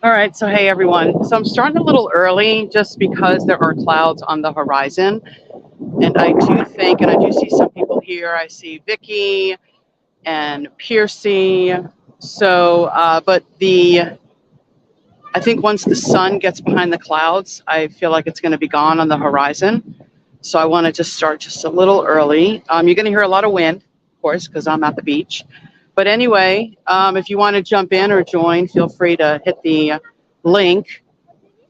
All right, so hey everyone. So I'm starting a little early just because there are clouds on the horizon. And I do think, and I do see some people here. I see Vicky and Piercy. I think once the sun gets behind the clouds, I feel like it's going to be gone on the horizon. So I want to just start just a little early. You're going to hear a lot of wind, of course, because I'm at the beach. But anyway, if you want to jump in or join, feel free to hit the link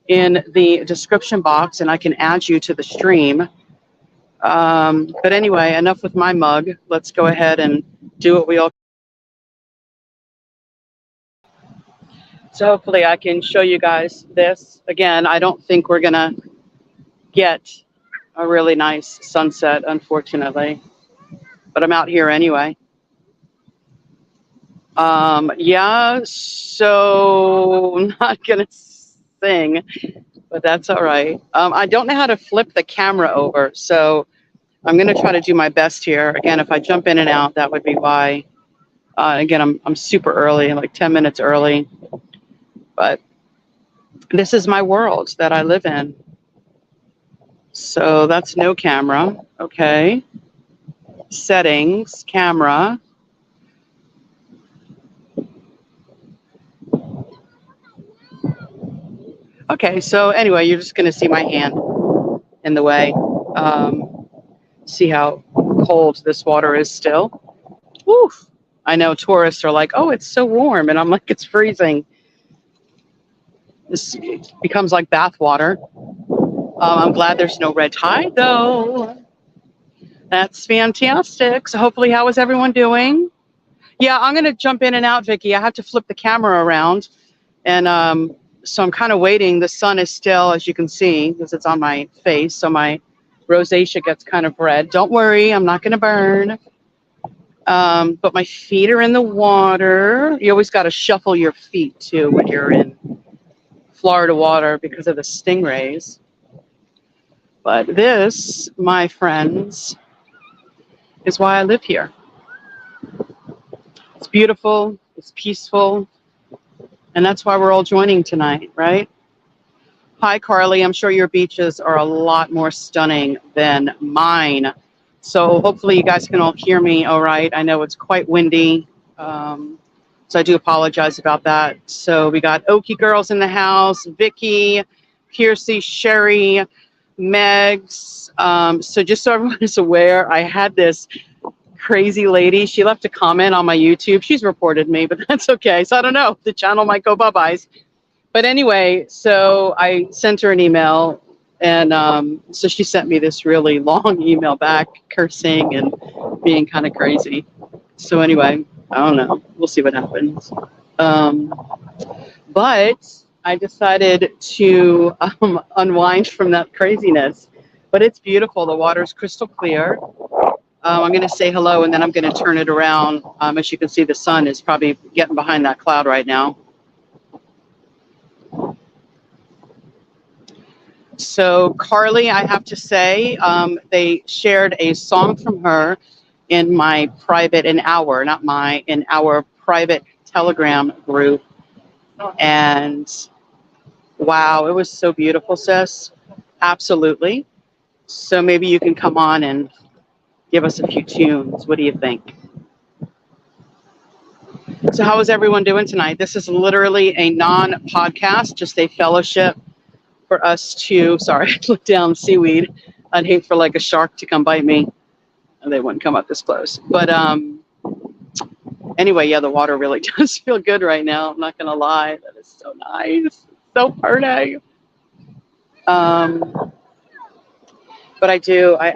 in the description box and I can add you to the stream. But anyway, enough with my mug. Let's go ahead and do what we all. So hopefully I can show you guys this. Again, I don't think we're going to get a really nice sunset, unfortunately. But I'm out here anyway. Yeah, so I'm not going to sing, but that's all right. I don't know how to flip the camera over, so I'm going to try to do my best here. Again, if I jump in and out, that would be why. Again, I'm super early, like 10 minutes early, but this is my world that I live in. So that's no camera. Okay. Settings, camera. Okay, so anyway, you're just going to see my hand in the way. See how cold this water is still. Woof. I know tourists are like, oh, it's so warm. And I'm like, it's freezing. This becomes like bath water. I'm glad there's no red tide, though. That's fantastic. So hopefully, how is everyone doing? Yeah, I'm going to jump in and out, Vicky. I have to flip the camera around. And so I'm kind of waiting. The sun is still, as you can see, because it's on my face. So my rosacea gets kind of red. Don't worry, I'm not going to burn. But my feet are in the water. You always got to shuffle your feet, too, when you're in Florida water because of the stingrays. But this, my friends, is why I live here. It's beautiful, it's peaceful, and that's why we're all joining tonight, right? Hi, Carly. I'm sure your beaches are a lot more stunning than mine. So hopefully you guys can all hear me all right. I know it's quite windy, so I do apologize about that. So we got Okie Girls in the house, Vicky, Piercy, Sherry, Megs. So just so everyone is aware, I had this crazy lady. She left a comment on my YouTube. She's reported me, but that's okay. So I don't know. The channel might go bye-byes. But anyway, so I sent her an email, and so she sent me this really long email back, cursing and being kind of crazy. So anyway, I don't know. We'll see what happens. But I decided to unwind from that craziness. But it's beautiful. The water's crystal clear. I'm going to say hello, and then I'm going to turn it around. As you can see, the sun is probably getting behind that cloud right now. So Carly, I have to say, they shared a song from her in my private, in our private Telegram group. And wow, it was so beautiful, sis. Absolutely. So maybe you can come on and give us a few tunes. What do you think? So how is everyone doing tonight? This is literally a non-podcast, just a fellowship for us to, sorry, I looked down seaweed. I'd hate for like a shark to come bite me. And they wouldn't come up this close. But anyway, yeah, the water really does feel good right now. I'm not going to lie. That is so nice. So pretty. But I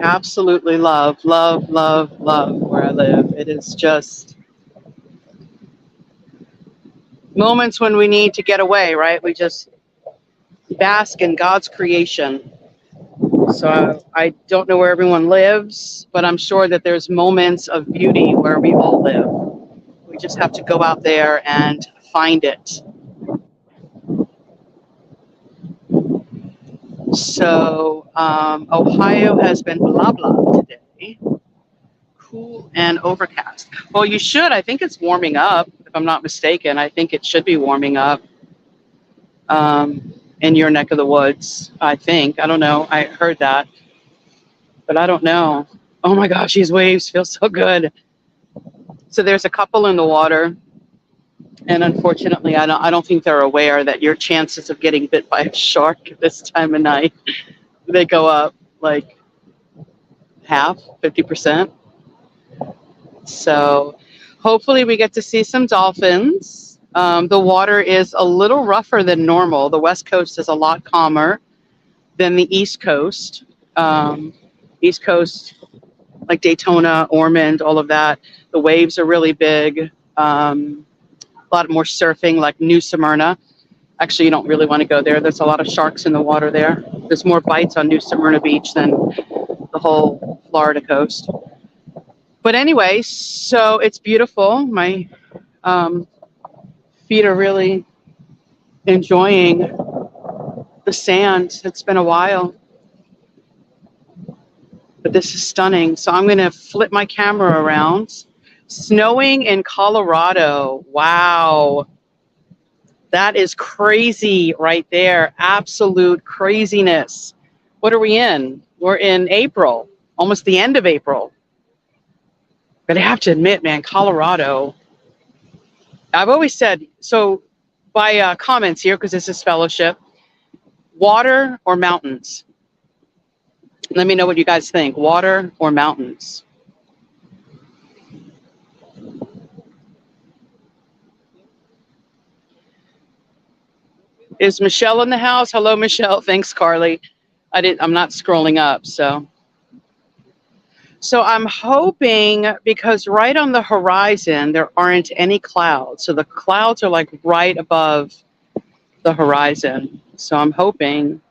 absolutely love where I live. It is just moments when we need to get away, right? We just bask in God's creation. So I don't know where everyone lives, but I'm sure that there's moments of beauty where we all live. We just have to go out there and find it. So Ohio has been blah blah today. Cool and overcast. Well, you should. I think it's warming up, if I'm not mistaken. I think it should be warming up. in your neck of the woods, I think. I don't know. I heard that, but I don't know. Oh my gosh, these waves feel so good. So there's a couple in the water, and unfortunately, I don't think they're aware that your chances of getting bit by a shark this time of night, they go up like half, 50%. So hopefully we get to see some dolphins. The water is a little rougher than normal. The West Coast is a lot calmer than the East Coast. East Coast, like Daytona, Ormond, all of that, the waves are really big. A lot more surfing, like New Smyrna. Actually, you don't really want to go there. There's a lot of sharks in the water there. There's more bites on New Smyrna Beach than the whole Florida coast. But anyway, so it's beautiful. My feet are really enjoying the sand. It's been a while, but this is stunning. So I'm going to flip my camera around. Snowing in Colorado. Wow. That is crazy right there. Absolute craziness. What are we in? We're in April, almost the end of April. But I have to admit, man, Colorado, I've always said, so by comments here, because this is fellowship, water or mountains? Let me know what you guys think. Water or mountains? Is Michelle in the house? Hello, Michelle. Thanks, Carly. I'm not scrolling up, so I'm hoping, because right on the horizon there aren't any clouds. So the clouds are like right above the horizon. So I'm hoping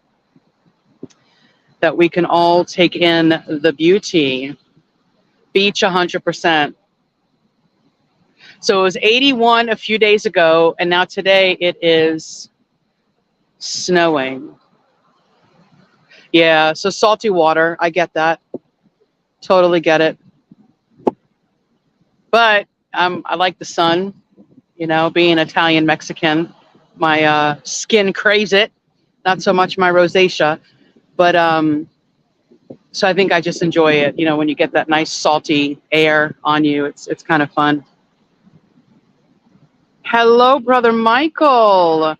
that we can all take in the beauty. Beach 100%. So it was 81 a few days ago, and now today it is snowing. Yeah, so salty water. I get that. Totally get it. But I like the sun, you know, being Italian Mexican. My skin craves it. Not so much my rosacea. But so I think I just enjoy it, you know, when you get that nice salty air on you. It's kind of fun. Hello, Brother Michael.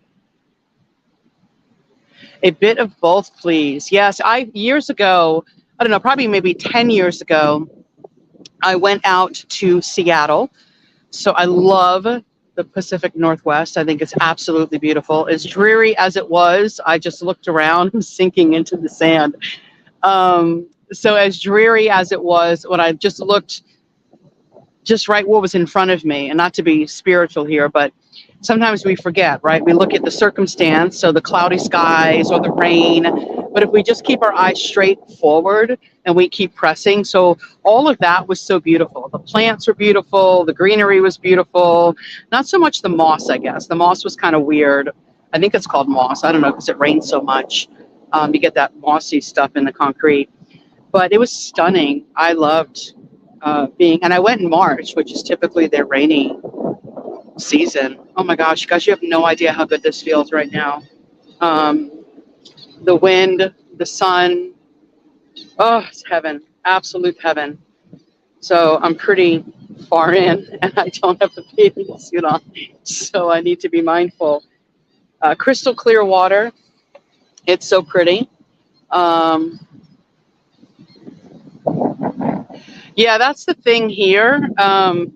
A bit of both, please. Yes, years ago, I don't know, probably maybe 10 years ago, I went out to Seattle. So I love the Pacific Northwest. I think it's absolutely beautiful. As dreary as it was, I just looked around, sinking into the sand. So as dreary as it was, when I just looked just right what was in front of me, and not to be spiritual here, but sometimes we forget, right? We look at the circumstance, so the cloudy skies or the rain, but if we just keep our eyes straight forward and we keep pressing, so all of that was so beautiful. The plants were beautiful, the greenery was beautiful, not so much the moss, I guess. The moss was kind of weird. I think it's called moss. I don't know, because it rains so much. You get that mossy stuff in the concrete. But it was stunning. I loved and I went in March, which is typically their rainy season. Oh my gosh, guys, you have no idea how good this feels right now. The wind, the sun, oh, it's heaven, absolute heaven. So I'm pretty far in and I don't have the bathing suit on, so I need to be mindful. Crystal clear water. It's so pretty. Yeah, that's the thing here.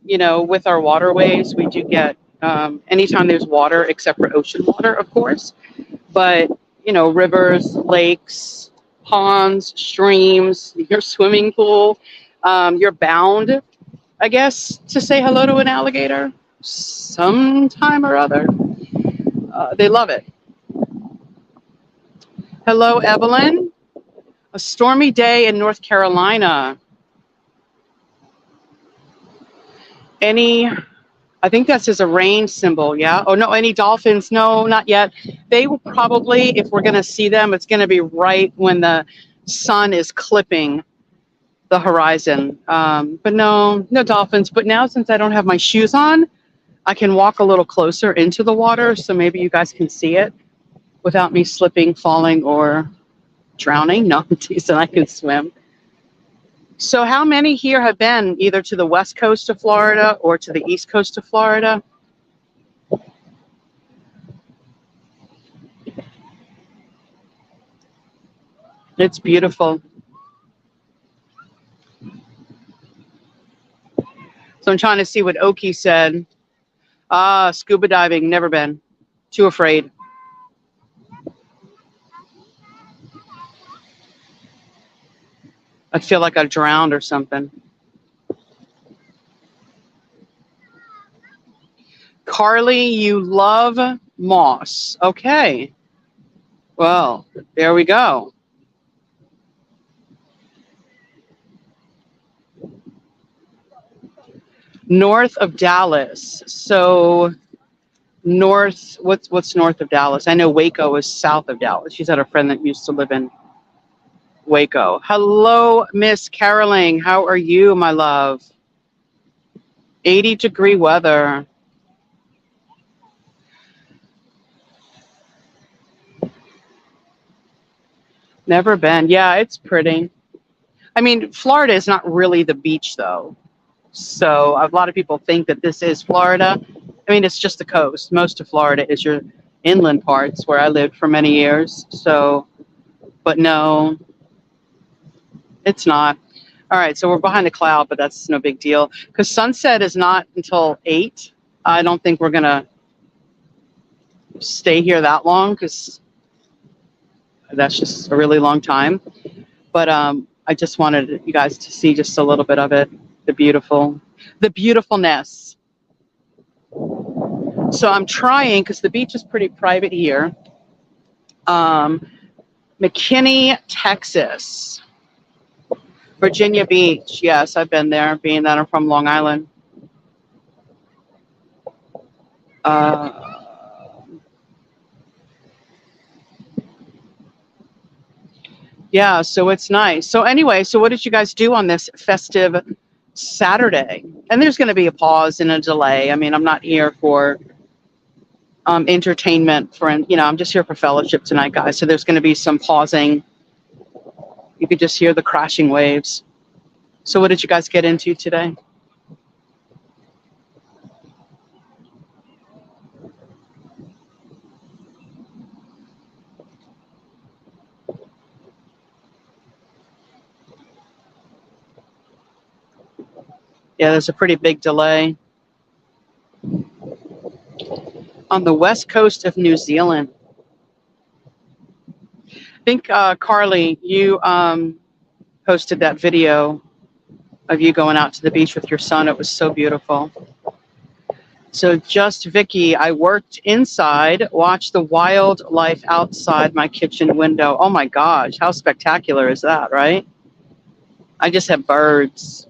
You know, with our waterways, we do get, anytime there's water, except for ocean water, of course. But, you know, rivers, lakes, ponds, streams, your swimming pool, you're bound, I guess, to say hello to an alligator sometime or other. They love it. Hello, Evelyn. A stormy day in North Carolina. I think that's just a rain symbol, yeah? Oh, no, any dolphins? No, not yet. They will probably, if we're going to see them, it's going to be right when the sun is clipping the horizon. But no dolphins. But now, since I don't have my shoes on, I can walk a little closer into the water, so maybe you guys can see it. without me slipping, falling, or drowning. No, I'm teasing, I can swim. So how many here have been either to the west coast of Florida or to the east coast of Florida? It's beautiful. So I'm trying to see what Oki said. Scuba diving, never been. Too afraid. I feel like I drowned or something. Carly, you love moss. Okay. Well, there we go. North of Dallas. So north, what's north of Dallas? I know Waco is south of Dallas. She's had a friend that used to live in Waco. Hello, Miss Caroline. How are you, my love? 80-degree weather. Never been. Yeah, it's pretty. I mean, Florida is not really the beach, though. So a lot of people think that this is Florida. I mean, it's just the coast. Most of Florida is your inland parts where I lived for many years. So, but no, it's not. All right, so we're behind a cloud, but that's no big deal because sunset is not until 8. I don't think we're going to stay here that long because that's just a really long time. But I just wanted you guys to see just a little bit of it, the beautifulness. So I'm trying, because the beach is pretty private here. McKinney, Texas. Virginia Beach. Yes, I've been there, being that I'm from Long Island. Yeah, so it's nice. So anyway, so what did you guys do on this festive Saturday? And there's going to be a pause and a delay. I mean, I'm not here for entertainment, I'm just here for fellowship tonight, guys. So there's going to be some pausing. You could just hear the crashing waves. So what did you guys get into today? Yeah, there's a pretty big delay. On the west coast of New Zealand. I think, Carly, you posted that video of you going out to the beach with your son. It was so beautiful. So just Vicky, I worked inside, watched the wildlife outside my kitchen window. Oh my gosh, how spectacular is that, right? I just have birds.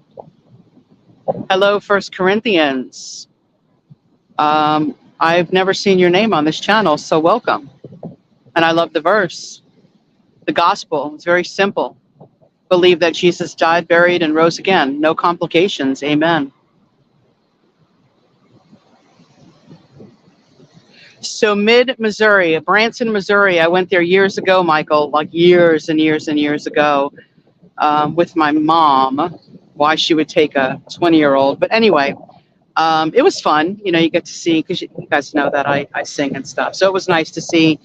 Hello, 1 Corinthians. I've never seen your name on this channel, so welcome. And I love the verse. The gospel, it's very simple. Believe that Jesus died, buried, and rose again. No complications. Amen. So mid-Missouri, Branson, Missouri. I went there years ago, Michael, like years and years and years ago, with my mom. Why she would take a 20-year-old. But anyway, it was fun. You know, you get to see, because you guys know that I sing and stuff. So it was nice to see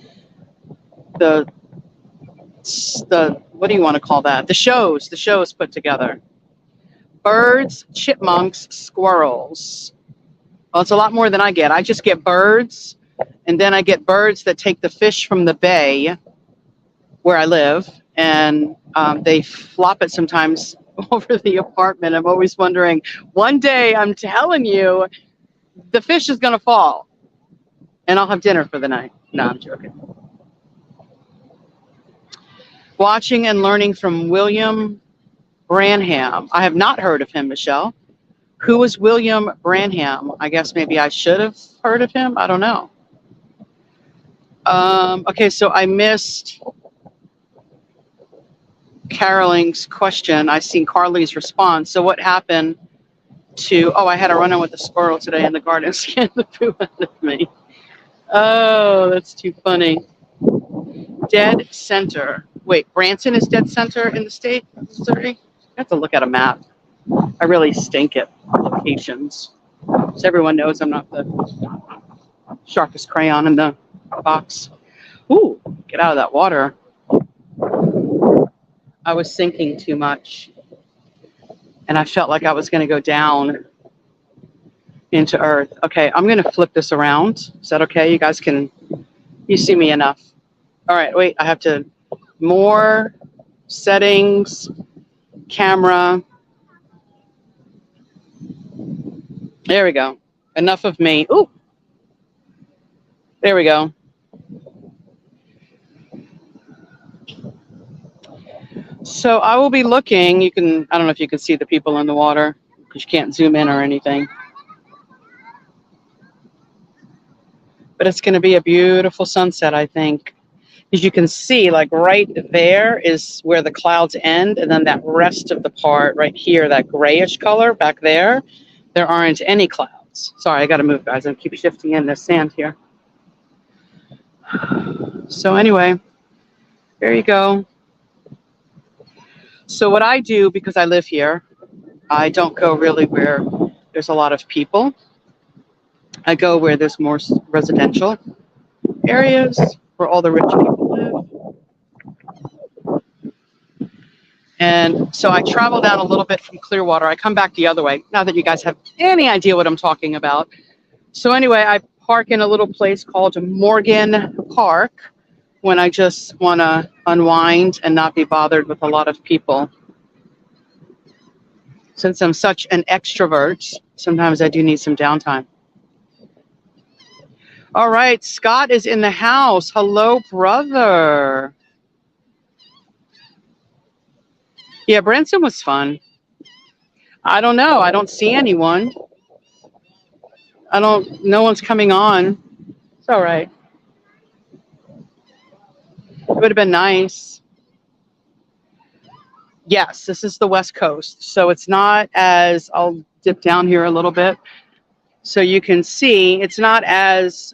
the what do you want to call that? The shows put together. Birds, chipmunks, squirrels. Well, it's a lot more than I get. I just get birds, and then I get birds that take the fish from the bay where I live, and they flop it sometimes over the apartment. I'm always wondering, one day, I'm telling you, the fish is going to fall, and I'll have dinner for the night. No, I'm joking. Watching and learning from William Branham. I have not heard of him, Michelle. Who was William Branham? I guess maybe I should have heard of him. I don't know. Okay, so I missed Carolyn's question. I seen Carly's response. So what happened to, I had a run-in with a squirrel today in the garden, scared the poo out of me. Oh, that's too funny. Dead center. Wait, Branson is dead center in the state of Missouri? I have to look at a map. I really stink at locations. So everyone knows I'm not the sharpest crayon in the box. Ooh, get out of that water. I was sinking too much. And I felt like I was going to go down into earth. Okay, I'm going to flip this around. Is that okay? You guys can, you see me enough. All right, wait, I have to, more settings, camera. There we go. Enough of me. Ooh, there we go. So I will be looking, you can, I don't know if you can see the people in the water because you can't zoom in or anything. But it's going to be a beautiful sunset, I think. As you can see, like right there is where the clouds end, and then that rest of the part right here, that grayish color back there, there aren't any clouds. Sorry, I got to move, guys. I keep shifting in this sand here. So anyway, there you go. So what I do, because I live here, I don't go really where there's a lot of people. I go where there's more residential areas where all the rich people live. And so I travel down a little bit from Clearwater. I come back the other way, not that you guys have any idea what I'm talking about. So anyway, I park in a little place called Morgan Park when I just want to unwind and not be bothered with a lot of people. Since I'm such an extrovert, sometimes I do need some downtime. All right, Scott is in the house. Hello, brother. Yeah, Branson was fun. I don't know. I don't see anyone. No one's coming on. It's all right. It would have been nice. Yes, this is the West Coast. So it's not as, I'll dip down here a little bit. So you can see it's not as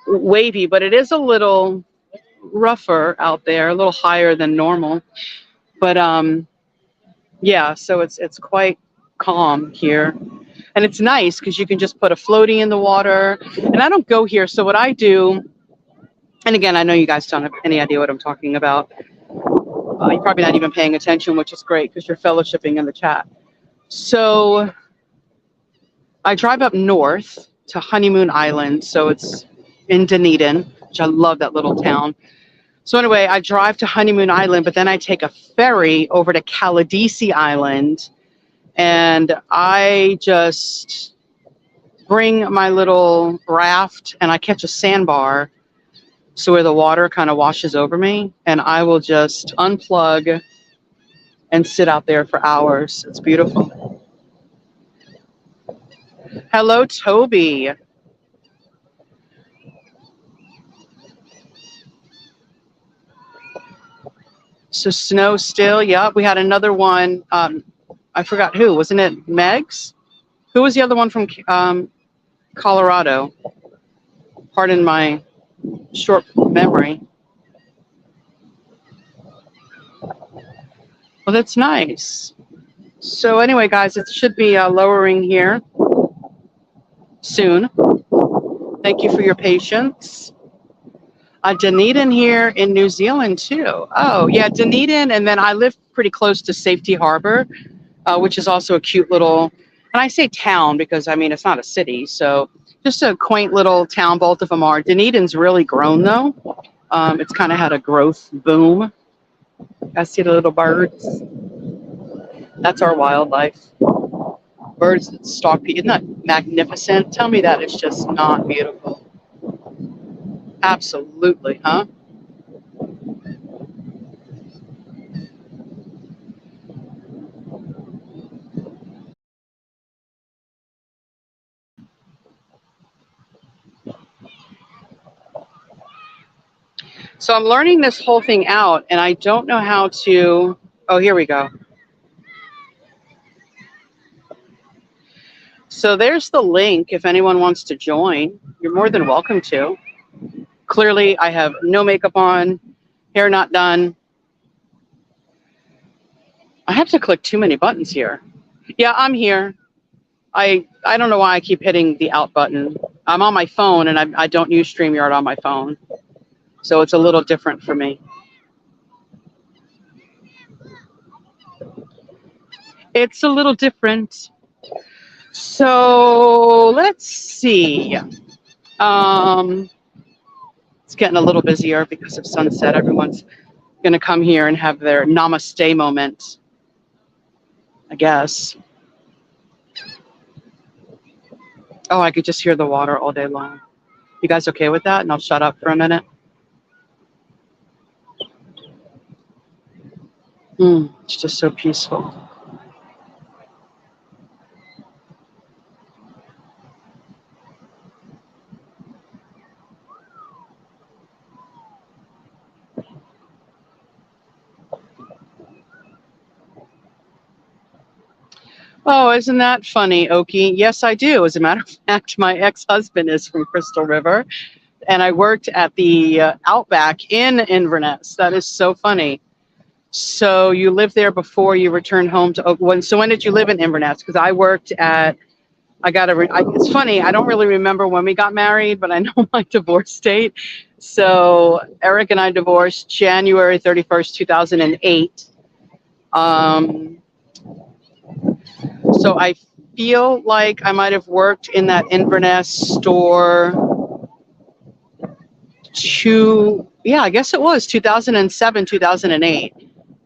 wavy, but it is a little rougher out there, a little higher than normal. But yeah, so it's quite calm here. And it's nice because you can just put a floaty in the water. And I don't go here. So what I do, and again, I know you guys don't have any idea what I'm talking about. You're probably not even paying attention, which is great because you're fellowshipping in the chat. So I drive up north to Honeymoon Island. So it's in Dunedin, which I love that little town. So anyway, I drive to Honeymoon Island, but then I take a ferry over to Caladesi Island. And I just bring my little raft and I catch a sandbar. So where the water kind of washes over me, and I will just unplug and sit out there for hours. It's beautiful. Hello, Toby. So snow still, yep. We had another one. I forgot who, wasn't it Megs? Who was the other one from Colorado? Pardon my short memory. Well, that's nice. So anyway, guys, it should be lowering here soon. Thank you for your patience. Dunedin here in New Zealand too. Oh yeah, Dunedin, and then I live pretty close to Safety Harbor, which is also a cute little, and I say town because I mean it's not a city, so just a quaint little town. Both of them are. Dunedin's really grown though. It's kind of had a growth boom. I see the little birds. That's our wildlife. Birds that stalk people. Isn't that magnificent? Tell me that it's just not beautiful. Absolutely, huh? So I'm learning this whole thing out, and I don't know how to. Oh, here we go. So there's the link if anyone wants to join. You're more than welcome to. Clearly, I have no makeup on, hair not done. I have to click too many buttons here. Yeah, I'm here. I don't know why I keep hitting the out button. I'm on my phone, and I don't use StreamYard on my phone. So it's a little different for me. It's a little different. So let's see. It's getting a little busier because of sunset. Everyone's going to come here and have their namaste moment, I guess. Oh, I could just hear the water all day long. You guys okay with that? And I'll shut up for a minute. It's just so peaceful. Oh, isn't that funny, Oki? Yes, I do. As a matter of fact, my ex-husband is from Crystal River, and I worked at the Outback in Inverness. That is so funny. So you lived there before you returned home to Oakland. So when did you live in Inverness? Because I worked at, it's funny, I don't really remember when we got married, but I know my divorce date. So Eric and I divorced January 31st, 2008. So I feel like I might have worked in that Inverness store I guess it was 2007, 2008.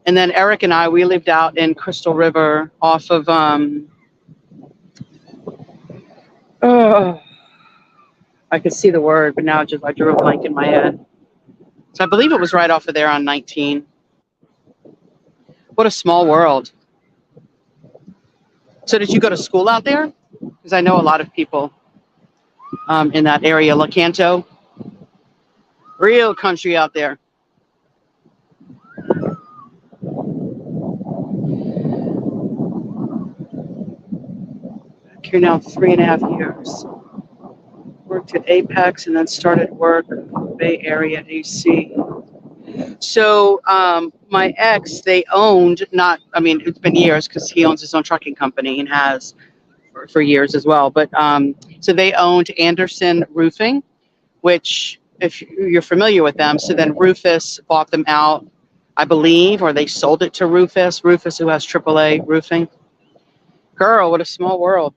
And then Eric and I, we lived out in Crystal River off of, I could see the word, but now I drew a blank in my head. So I believe it was right off of there on 19. What a small world. So did you go to school out there? Because I know a lot of people in that area. Lecanto, real country out there. Here now 3.5 years. Worked at Apex and then started work Bay Area AC. So my ex, they owned it's been years because he owns his own trucking company and has for years as well. But so they owned Anderson Roofing, which if you're familiar with them, so then Rufus bought them out, I believe, or they sold it to Rufus, who has AAA roofing. Girl, what a small world.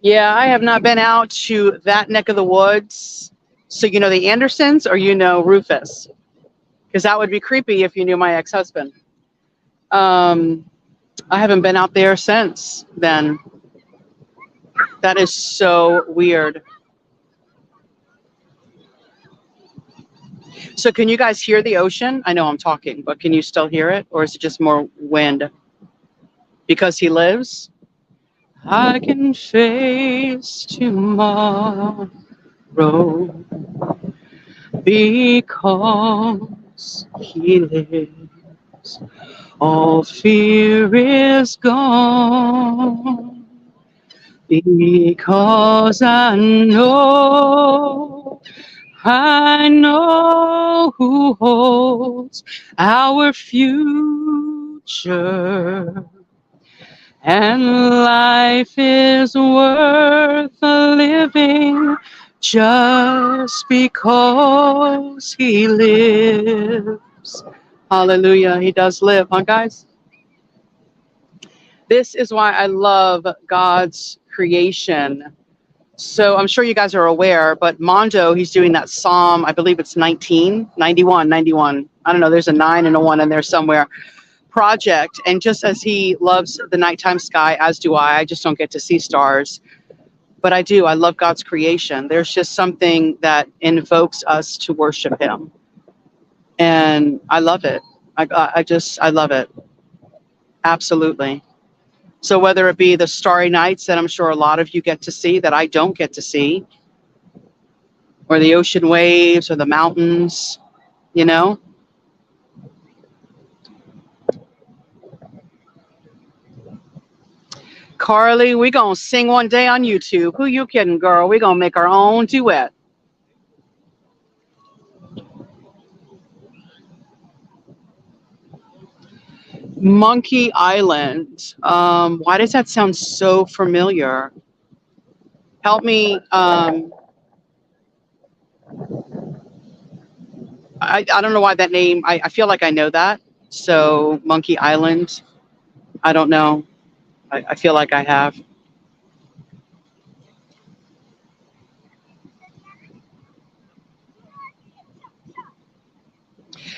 Yeah, I have not been out to that neck of the woods. So you know the Andersons or you know Rufus? Because that would be creepy if you knew my ex-husband. I haven't been out there since then. That is so weird. So can you guys hear the ocean? I know I'm talking, but can you still hear it? Or is it just more wind? Because he lives? I can face tomorrow because he lives. All fear is gone because I know who holds our future. And life is worth living just because he lives. Hallelujah. He does live, huh, guys? This is why I love God's creation. So I'm sure you guys are aware, but Mondo, he's doing that Psalm, I believe it's 91. I don't know, there's a 9 and a 1 in there somewhere. Project, and just as he loves the nighttime sky, as do I just don't get to see stars, but I love God's creation. There's just something that invokes us to worship him, and I love it. I love it, absolutely. So whether it be the starry nights that I'm sure a lot of you get to see that I don't get to see, or the ocean waves or the mountains, you know. Carly, we gonna sing one day on YouTube. Who you kidding, girl? We gonna make our own duet. Monkey Island. Why does that sound so familiar? Help me. I don't know why that name. I feel like I know that. So Monkey Island. I don't know. I feel like I have.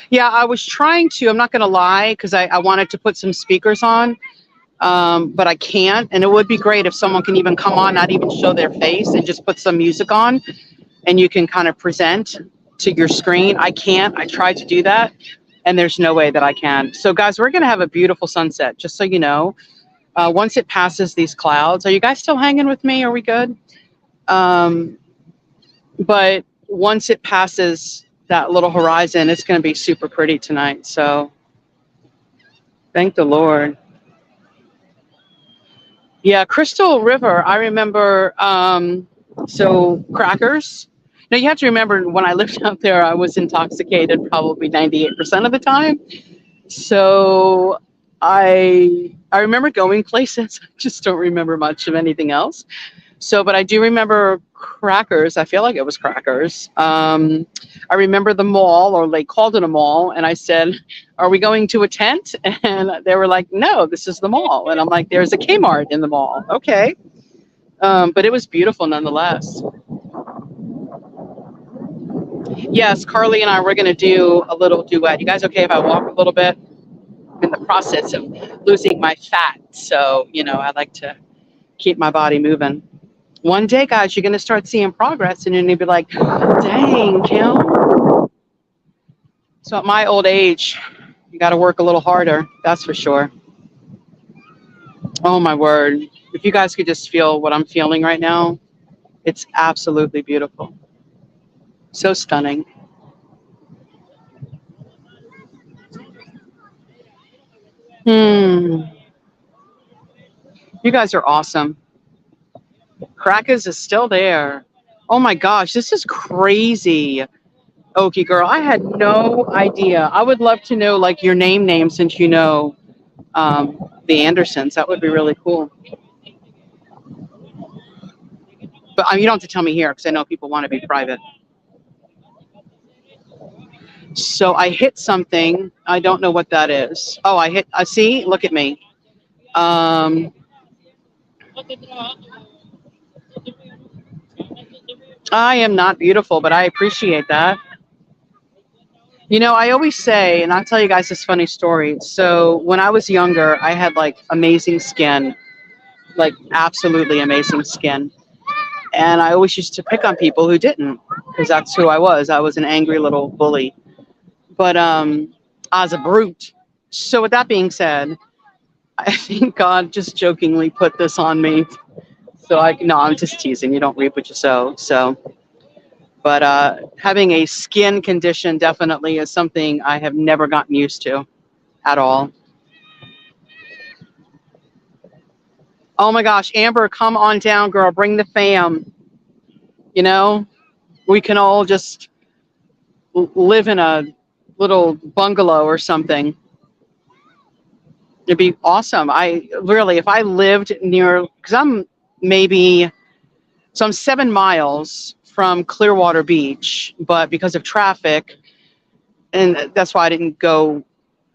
Yeah, I was trying to. I'm not going to lie because I wanted to put some speakers on, but I can't. And it would be great if someone can even come on, not even show their face, and just put some music on, and you can kind of present to your screen. I can't. I tried to do that, and there's no way that I can. So, guys, we're going to have a beautiful sunset, just so you know. Once it passes these clouds, are you guys still hanging with me? Are we good? But once it passes that little horizon, it's going to be super pretty tonight. So thank the Lord. Yeah, Crystal River. I remember. So crackers. Now you have to remember when I lived out there, I was intoxicated probably 98% of the time. So I remember going places. I just don't remember much of anything else. So, but I do remember crackers. I feel like it was crackers. I remember the mall, or they called it a mall, and I said, "Are we going to a tent?" And they were like, "No, this is the mall." And I'm like, "There's a Kmart in the mall." Okay, but it was beautiful nonetheless. Yes, Carly and I were going to do a little duet. You guys okay if I walk a little bit? I'm in the process of losing my fat, so I like to keep my body moving. One day, guys, you're going to start seeing progress, and you're going to be like, dang, Kim. So at my old age, you got to work a little harder. That's for sure. Oh, my word. If you guys could just feel what I'm feeling right now, it's absolutely beautiful. So stunning. You guys are awesome. Crackers is still there. Oh, my gosh. This is crazy. Okie girl, I had no idea. I would love to know like your name since you know the Andersons. That would be really cool. But you don't have to tell me here because I know people want to be private. So I hit something. I don't know what that is. Oh, I see. Look at me. Um, I am not beautiful, but I appreciate that. I always say, and I'll tell you guys this funny story. So when I was younger, I had like amazing skin, like absolutely amazing skin. And I always used to pick on people who didn't, because that's who I was. I was an angry little bully. But I was a brute. So with that being said, I think God just jokingly put this on me. So no, I'm just teasing. You don't reap what you sow. So, but having a skin condition definitely is something I have never gotten used to at all. Oh my gosh, Amber, come on down, girl. Bring the fam. We can all just live in a little bungalow or something. It'd be awesome. If I lived near, because I'm 7 miles from Clearwater Beach, but because of traffic, and that's why I didn't go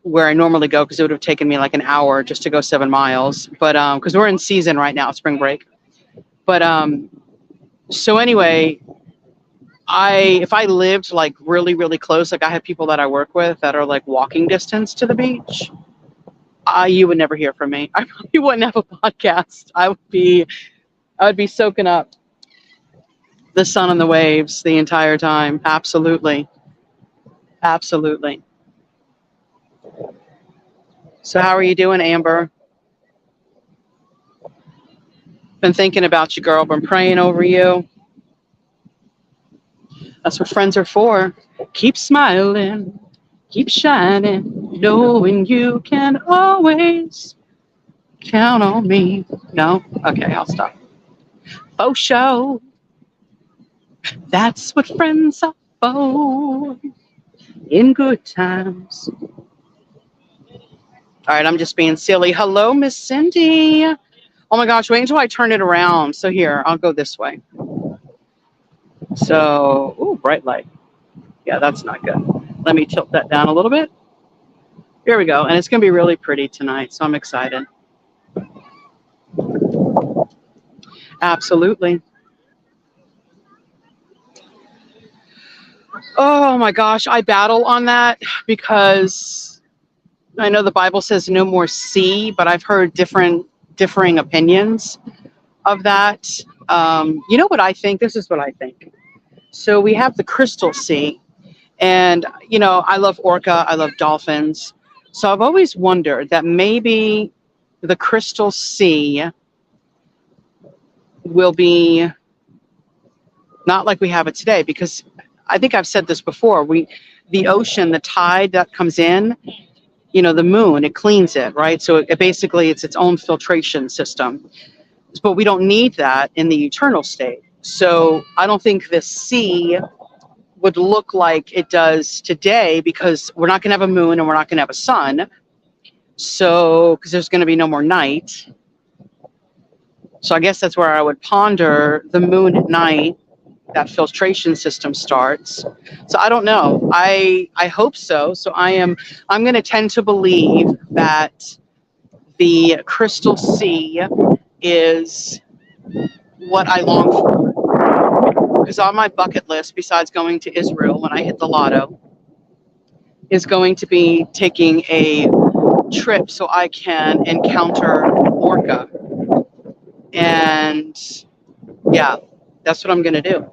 where I normally go, because it would have taken me like an hour just to go 7 miles. But because we're in season right now, spring break. But so anyway, if I lived like really, really close, like I have people that I work with that are like walking distance to the beach, you would never hear from me. I probably wouldn't have a podcast. I would be soaking up the sun and the waves the entire time. Absolutely. Absolutely. So how are you doing, Amber? Been thinking about you, girl. Been praying over you. That's what friends are for. Keep smiling. Keep shining. Knowing you can always count on me. No? Okay, I'll stop. Faux show. That's what friends are for. In good times. All right, I'm just being silly. Hello, Miss Cindy. Oh my gosh, wait until I turn it around. So here, I'll go this way. So, ooh, bright light. Yeah, that's not good. Let me tilt that down a little bit. Here we go. And it's going to be really pretty tonight, so I'm excited. Absolutely. Oh my gosh, I battle on that because I know the Bible says no more sea, but I've heard differing opinions of that. You know what I think? This is what I think. So we have the Crystal Sea, and you know I love orca, I love dolphins. So I've always wondered that maybe the Crystal Sea will be not like we have it today, because I think I've said this before. The ocean, the tide that comes in, you know, the moon, it cleans it, right? So it basically it's its own filtration system. But we don't need that in the eternal state. So I don't think the sea would look like it does today, because we're not going to have a moon and we're not going to have a sun. So, because there's going to be no more night. So I guess that's where I would ponder the moon at night. That filtration system starts. So I don't know. I hope so. So I'm going to tend to believe that the Crystal Sea is what I long for. Because on my bucket list, besides going to Israel when I hit the lotto, is going to be taking a trip so I can encounter orca. And yeah, that's what I'm going to do.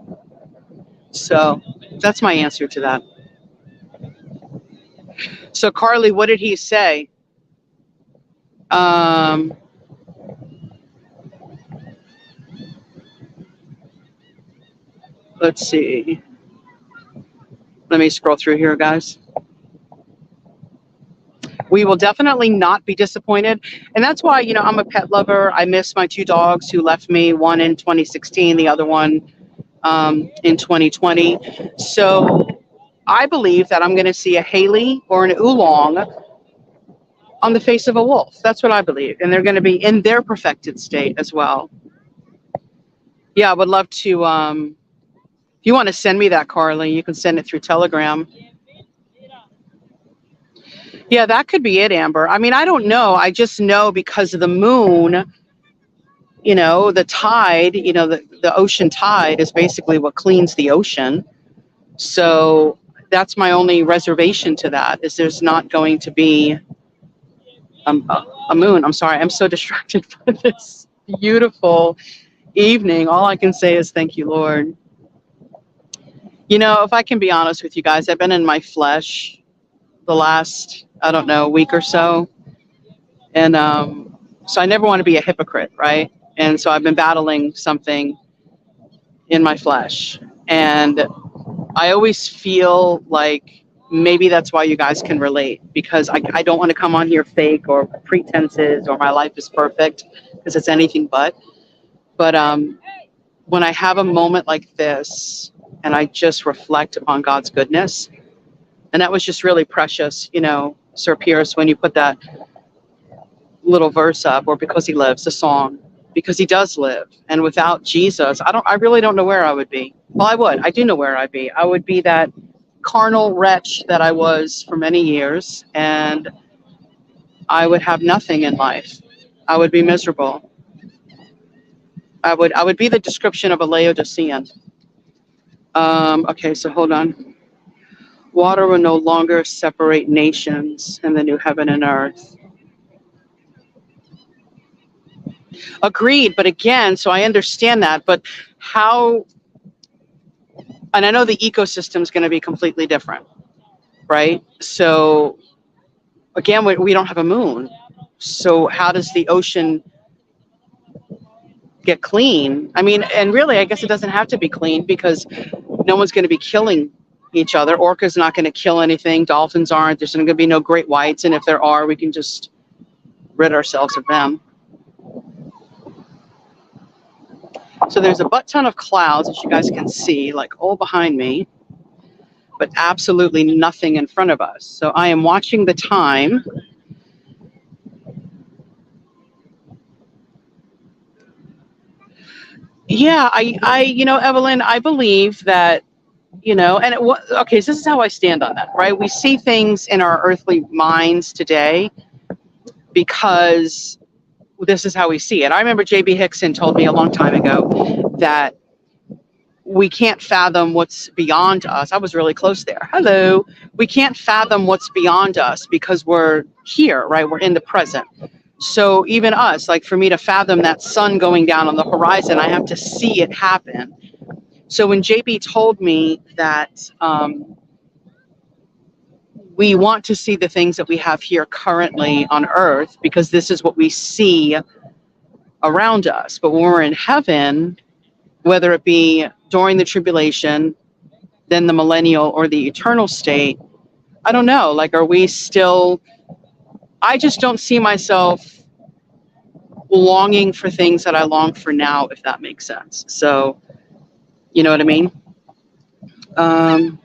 So that's my answer to that. So Carly, what did he say? Let's see. Let me scroll through here, guys. We will definitely not be disappointed. And that's why, you know, I'm a pet lover. I miss my two dogs who left me, one in 2016, the other one in 2020. So I believe that I'm going to see a Haley or an oolong on the face of a wolf. That's what I believe. And they're going to be in their perfected state as well. Yeah, I would love to. If you want to send me that, Carly, you can send it through Telegram. Yeah, that could be it, Amber. I mean, I don't know. I just know because of the moon, you know, the tide, you know, the ocean tide is basically what cleans the ocean. So that's my only reservation to that, is there's not going to be a moon. I'm sorry. I'm so distracted by this beautiful evening. All I can say is thank you, Lord. You know, if I can be honest with you guys, I've been in my flesh the last, I don't know, week or so. And so I never want to be a hypocrite, right? And so I've been battling something in my flesh. And I always feel like maybe that's why you guys can relate, because I don't want to come on here fake or pretenses or my life is perfect, because it's anything but. But when I have a moment like this and I just reflect upon God's goodness, and that was just really precious, you know, Sir Pierce, when you put that little verse up, or because he lives, the song, because he does live. And without Jesus, I really don't know where I would be. Well, I do know where I'd be. I would be that carnal wretch that I was for many years, and I would have nothing in life. I would be miserable. I would be the description of a Laodicean. Okay, so hold on. Water will no longer separate nations in the new heaven and earth. Agreed, but again, so I understand that, but how, and I know the ecosystem is going to be completely different, right? So again, we don't have a moon. So how does the ocean get clean? I mean, and really, I guess it doesn't have to be clean, because no one's going to be killing each other. Orca's not going to kill anything. Dolphins aren't. There's going to be no great whites. And if there are, we can just rid ourselves of them. So there's a butt ton of clouds, as you guys can see, like all behind me, but absolutely nothing in front of us. So I am watching the time, Yeah, Evelyn, I believe that, okay, so this is how I stand on that, right? We see things in our earthly minds today because this is how we see it. I remember J.B. Hickson told me a long time ago that we can't fathom what's beyond us. I was really close there. Hello. We can't fathom what's beyond us because we're here, right? We're in the present. So even us, like for me to fathom that sun going down on the horizon, I have to see it happen. So when JB told me that we want to see the things that we have here currently on earth because this is what we see around us. But when we're in heaven, whether it be during the tribulation, then the millennial or the eternal state, I don't know. Like, are we still, I just don't see myself longing for things that I long for now, if that makes sense. So, you know what I mean? Um,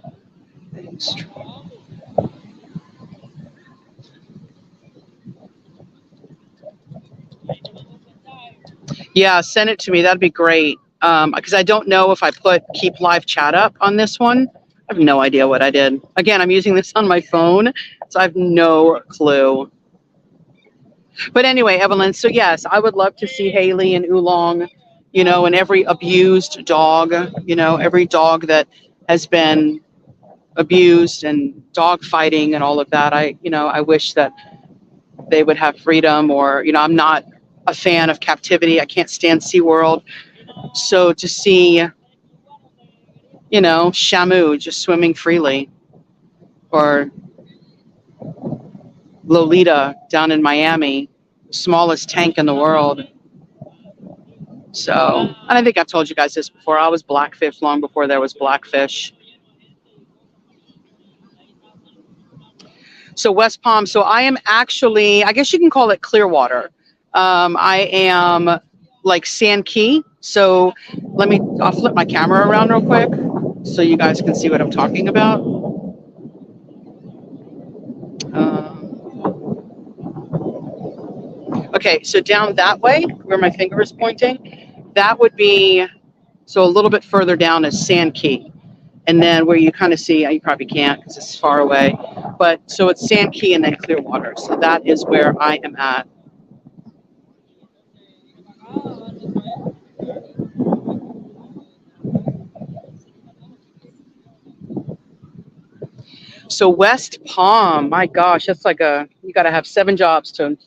yeah, send it to me. That'd be great. Because I don't know if I put keep live chat up on this one. I have no idea what I did. Again, I'm using this on my phone, so I have no clue. But anyway, Evelyn, so yes, I would love to see Haley and Oolong, and every abused dog, every dog that has been abused and dog fighting and all of that. I wish that they would have freedom or, I'm not a fan of captivity. I can't stand SeaWorld. So to see, Shamu just swimming freely or Lolita down in Miami, smallest tank in the world. So, and I think I've told you guys this before. I was Blackfish long before there was Blackfish. So West Palm. So I am actually, I guess you can call it Clearwater. I am like Sand Key. So I'll flip my camera around real quick so you guys can see what I'm talking about. Okay, so down that way, where my finger is pointing, that would be, so a little bit further down is Sand Key. And then where you kind of see, you probably can't because it's far away, but so it's Sand Key and then Clearwater. So that is where I am at. So West Palm, my gosh, that's like you got to have 7 jobs to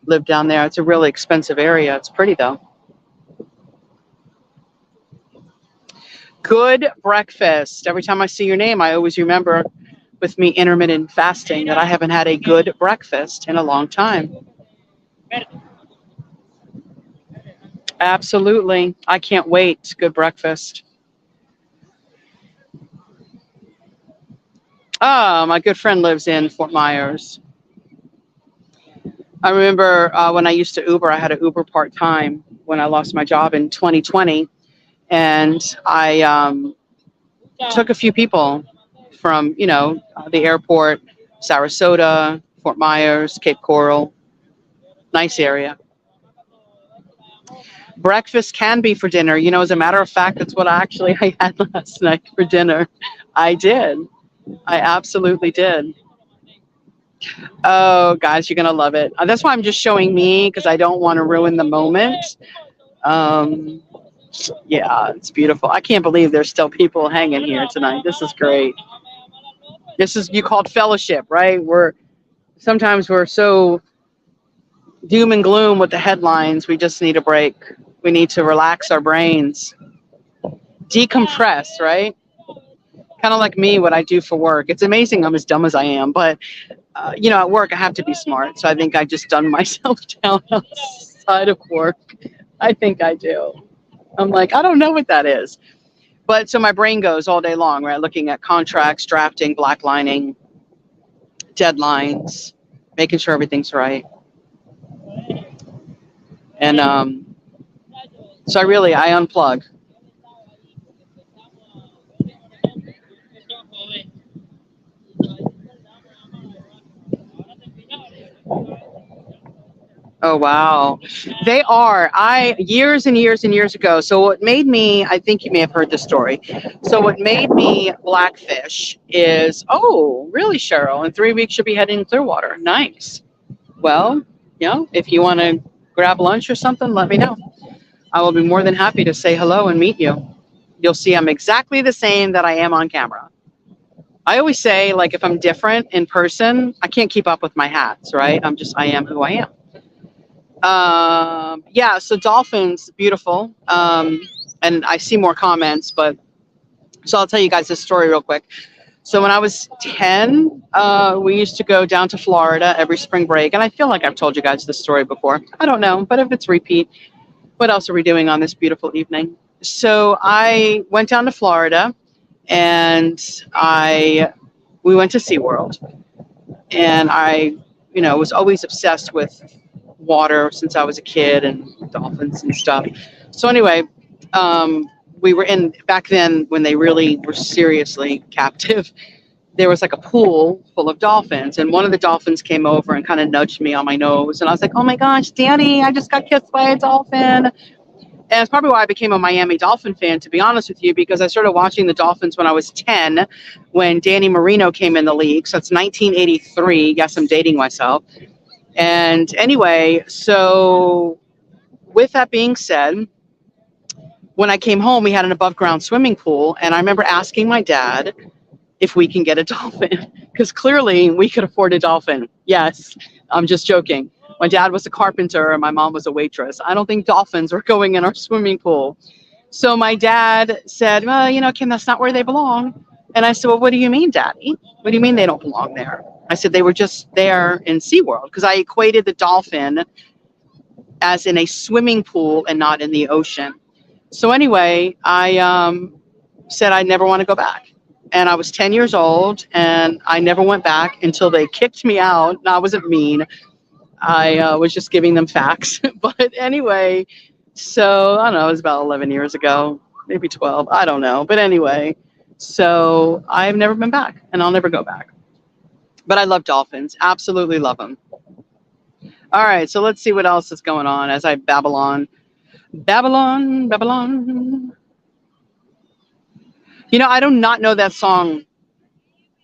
live down there. It's a really expensive area. It's pretty though. Good breakfast. Every time I see your name, I always remember with me intermittent fasting that I haven't had a good breakfast in a long time. Absolutely. I can't wait. Good breakfast. My good friend lives in Fort Myers. I remember when I used to Uber, I had an Uber part-time when I lost my job in 2020. And I took a few people from, the airport, Sarasota, Fort Myers, Cape Coral. Nice area. Breakfast can be for dinner. As a matter of fact, that's what I had last night for dinner. I did. I absolutely did. Oh, guys, you're going to love it. That's why I'm just showing me because I don't want to ruin the moment. Um, yeah, it's beautiful. I can't believe there's still people hanging here tonight. This is great. This is, you called fellowship, right? Sometimes we're so doom and gloom with the headlines. We just need a break. We need to relax our brains, decompress, right? Kind of like me, what I do for work. It's amazing I'm as dumb as I am, but at work I have to be smart. So I think I just done myself down outside of work. I think I do. I'm like, I don't know what that is. But so my brain goes all day long, right? Looking at contracts, drafting, blacklining, deadlines, making sure everything's right. And so I unplug. Oh wow. They are. I years and years and years ago. So what made me, I think you may have heard this story. So what made me blackfish is, oh, really, Cheryl? In 3 weeks you'll be heading to Clearwater. Nice. Well, if you want to grab lunch or something, let me know. I will be more than happy to say hello and meet you. You'll see I'm exactly the same that I am on camera. I always say, like, if I'm different in person, I can't keep up with my hats, right? I am who I am. Yeah, so dolphins, beautiful. And I see more comments, but so I'll tell you guys this story real quick. So when I was 10, we used to go down to Florida every spring break. And I feel like I've told you guys this story before. I don't know, but if it's repeat, what else are we doing on this beautiful evening? So I went down to Florida and we went to SeaWorld. And I, was always obsessed with water since I was a kid and dolphins and stuff. So anyway, we were in back then when they really were seriously captive. There was like a pool full of dolphins, and one of the dolphins came over and kind of nudged me on my nose, and I was like, "Oh my gosh, Danny, I just got kissed by a dolphin." And it's probably why I became a Miami Dolphin fan, to be honest with you, because I started watching the Dolphins when I was 10, when Danny Marino came in the league. So it's 1983. Yes, I'm dating myself. And anyway, so with that being said, when I came home, we had an above ground swimming pool. And I remember asking my dad if we can get a dolphin, because clearly we could afford a dolphin. Yes, I'm just joking. My dad was a carpenter and my mom was a waitress. I don't think dolphins were going in our swimming pool. So my dad said, well, Kim, that's not where they belong. And I said, well, what do you mean, Daddy? What do you mean they don't belong there? I said, they were just there in SeaWorld, because I equated the dolphin as in a swimming pool and not in the ocean. So anyway, I said I never want to go back. And I was 10 years old, and I never went back until they kicked me out. And I wasn't mean. I was just giving them facts. But anyway, so I don't know, it was about 11 years ago, maybe 12. I don't know. But anyway, so I've never been back, and I'll never go back. But I love dolphins. Absolutely love them. All right, so let's see what else is going on as I babble on. Babylon, Babylon. I do not know that song,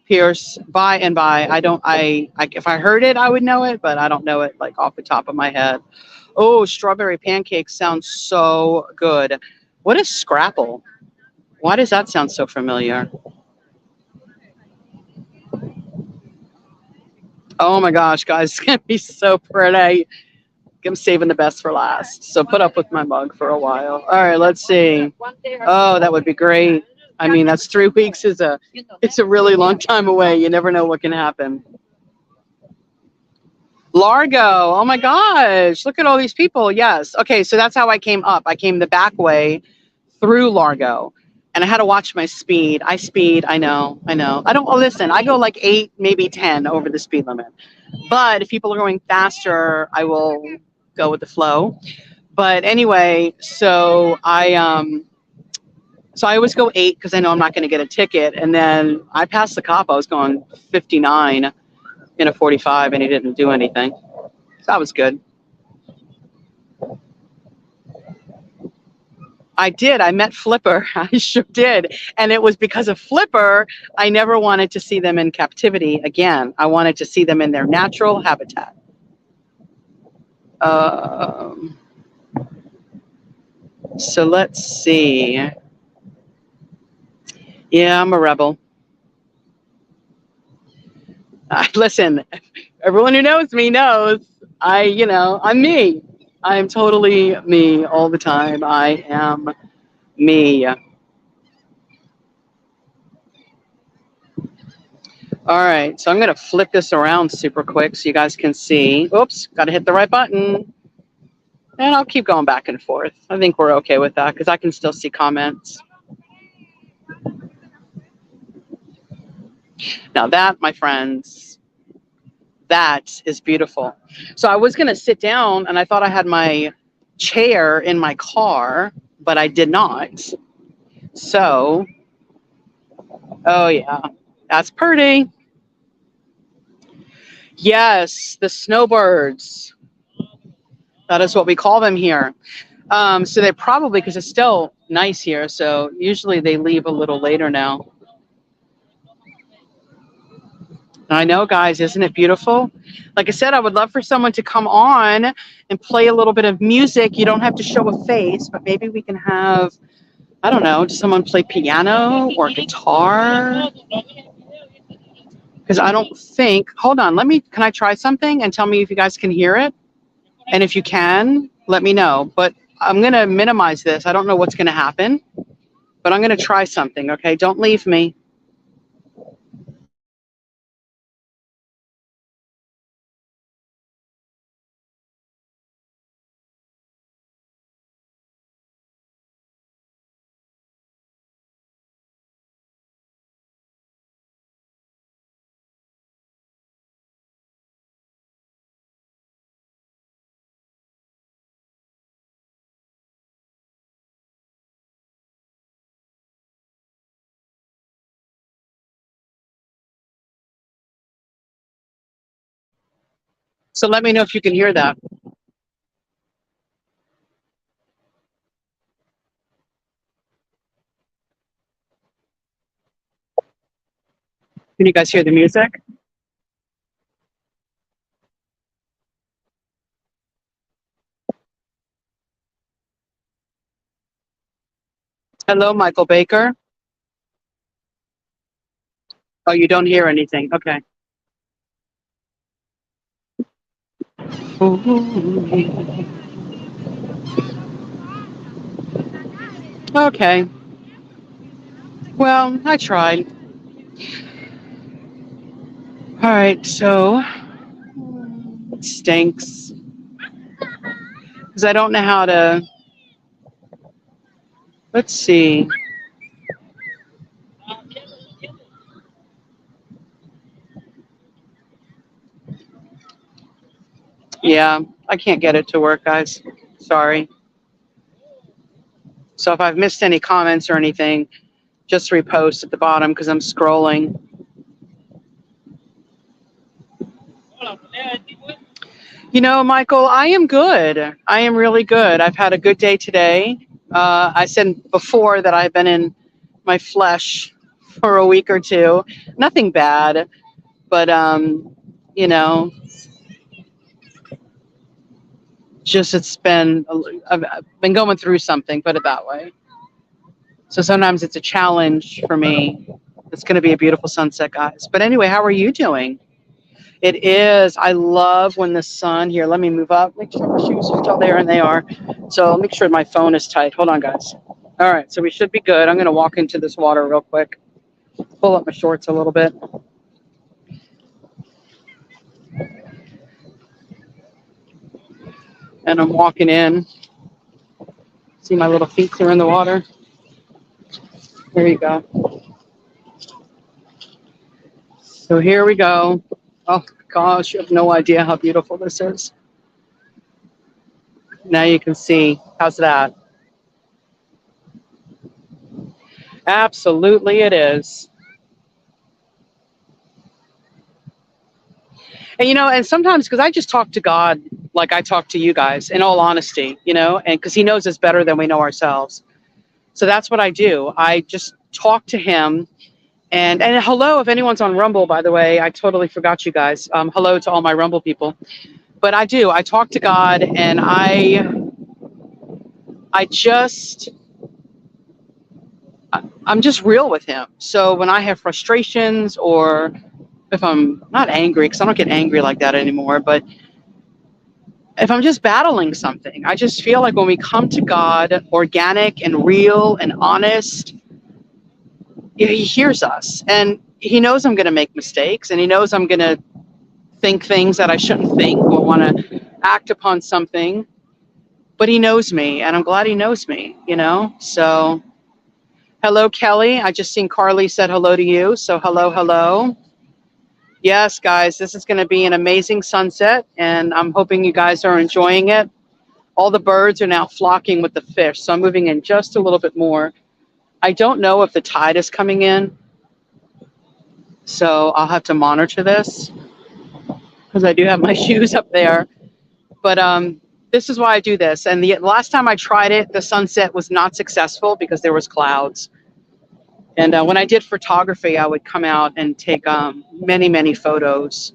Pierce, by and by. I if I heard it, I would know it, but I don't know it like off the top of my head. Oh, strawberry pancakes sounds so good. What is scrapple? Why does that sound so familiar? Oh my gosh, guys, it's gonna be so pretty. I'm saving the best for last. So put up with my mug for a while. All right, let's see. Oh, that would be great. I mean, that's 3 weeks it's a really long time away. You never know what can happen. Largo. Oh my gosh. Look at all these people. Yes. Okay, so that's how I came up. I came the back way through Largo. And I had to watch my speed. I know. Listen, I go like 8, maybe 10 over the speed limit. But if people are going faster, I will go with the flow. But anyway, so I always go 8 because I know I'm not going to get a ticket. And then I passed the cop. I was going 59 in a 45, and he didn't do anything. So that was good. I did. I met Flipper. I sure did. And it was because of Flipper, I never wanted to see them in captivity again. I wanted to see them in their natural habitat. So let's see. Yeah, I'm a rebel. Listen, everyone who knows me knows I'm me. I am totally me all the time. I am me. All right, so I'm going to flip this around super quick so you guys can see. Oops, got to hit the right button. And I'll keep going back and forth. I think we're okay with that because I can still see comments. Now that, my friends, that is beautiful. So I was going to sit down, and I thought I had my chair in my car, but I did not. So, oh yeah, that's pretty. Yes, the snowbirds. That is what we call them here. So they probably, because it's still nice here, so usually they leave a little later now. I know, guys, isn't it beautiful? Like I said, I would love for someone to come on and play a little bit of music. You don't have to show a face, but maybe we can have, I don't know, someone play piano or guitar. Because I don't think, hold on, can I try something and tell me if you guys can hear it? And if you can, let me know. But I'm going to minimize this. I don't know what's going to happen, but I'm going to try something, okay? Don't leave me. So let me know if you can hear that. Can you guys hear the music? Hello, Michael Baker. Oh, you don't hear anything. Okay. Okay. Well, I tried. All right, so it stinks because I don't know how to. Let's see. Yeah, I can't get it to work, guys. Sorry. So if I've missed any comments or anything, just repost at the bottom because I'm scrolling. You know, Michael, I am good. I am really good. I've had a good day today. I said before that I've been in my flesh for a week or two. Nothing bad, but you know, just I've been going through something, put it that way. So sometimes it's a challenge for me. It's going to be a beautiful sunset, guys. But anyway, how are you doing? It is. I love when the sun, here, let me move up. Make sure my shoes are still there, and they are. So I'll make sure my phone is tight. Hold on, guys. All right, so we should be good. I'm going to walk into this water real quick. Pull up my shorts a little bit. And I'm walking in. See my little feet are in the water. There you go. So here we go. Oh, gosh, you have no idea how beautiful this is. Now you can see. How's that? Absolutely it is. And, you know, and sometimes because I just talk to God like I talk to you guys, in all honesty, you know, and because he knows us better than we know ourselves. So that's what I do. I just talk to him. And hello, if anyone's on Rumble, by the way, I totally forgot you guys. Hello to all my Rumble people. But I do. I talk to God, and I'm just real with him. So when I have frustrations, or if I'm not angry, because I don't get angry like that anymore, but if I'm just battling something, I just feel like when we come to God, organic and real and honest, he hears us, and he knows I'm going to make mistakes, and he knows I'm going to think things that I shouldn't think or want to act upon something, but he knows me, and I'm glad he knows me, you know? So hello, Kelly. I just seen Carly said hello to you. So hello, hello. Yes, guys, this is going to be an amazing sunset, and I'm hoping you guys are enjoying it. All the birds are now flocking with the fish, so I'm moving in just a little bit more. I don't know if the tide is coming in, so I'll have to monitor this because I do have my shoes up there. But This is why I do this. And the last time I tried it, the sunset was not successful because there was clouds. And when I did photography, I would come out and take many, many photos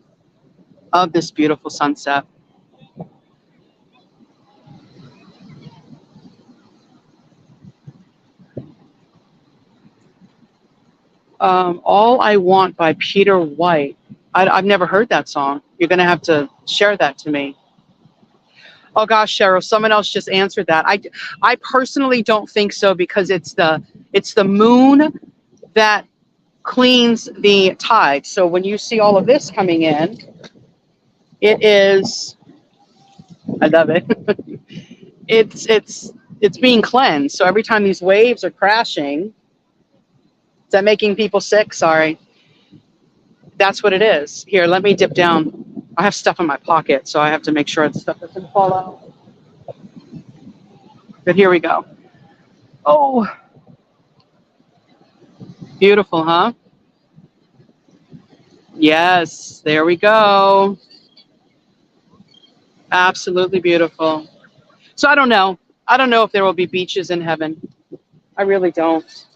of this beautiful sunset. All I Want by Peter White. I've never heard that song. You're going to have to share that to me. Oh gosh, Cheryl, someone else just answered that. I personally don't think so because it's the moon that cleans the tide. So when you see all of this coming in, it is, I love it. it's being cleansed. So every time these waves are crashing, is that making people sick? Sorry. That's what it is. Here, let me dip down. I have stuff in my pocket, so I have to make sure the stuff doesn't fall out. But here we go. Oh, beautiful, huh? Yes, there we go. Absolutely beautiful. So I don't know. I don't know if there will be beaches in heaven. I really don't.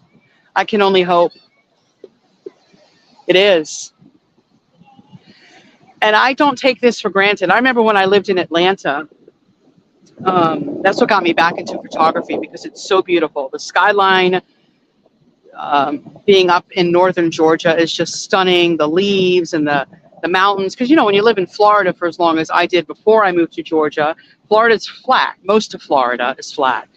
I can only hope. It is. And I don't take this for granted. I remember when I lived in Atlanta, that's what got me back into photography because it's so beautiful. The skyline, being up in northern Georgia is just stunning. The leaves and the mountains. Because, you know, when you live in Florida for as long as I did before I moved to Georgia, Florida's flat. Most of Florida is flat.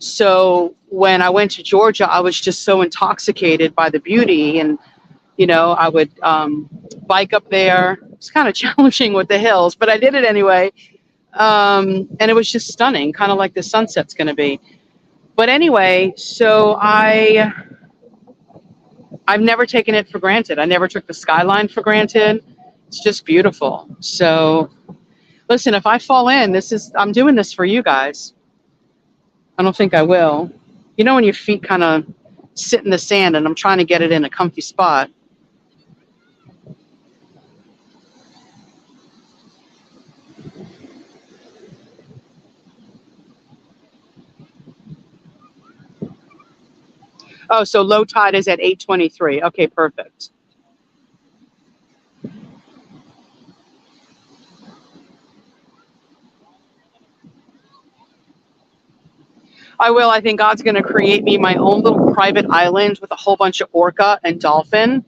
So when I went to Georgia, I was just so intoxicated by the beauty. And, you know, I would bike up there. It's kind of challenging with the hills, but I did it anyway. And it was just stunning, kind of like the sunset's going to be. But anyway, so I've never taken it for granted. I never took the skyline for granted. It's just beautiful. So listen, if I fall in, I'm doing this for you guys. I don't think I will. You know when your feet kind of sit in the sand and I'm trying to get it in a comfy spot. Oh, so low tide is at 8:23. Okay, perfect. I will. I think God's going to create me my own little private island with a whole bunch of orca and dolphin.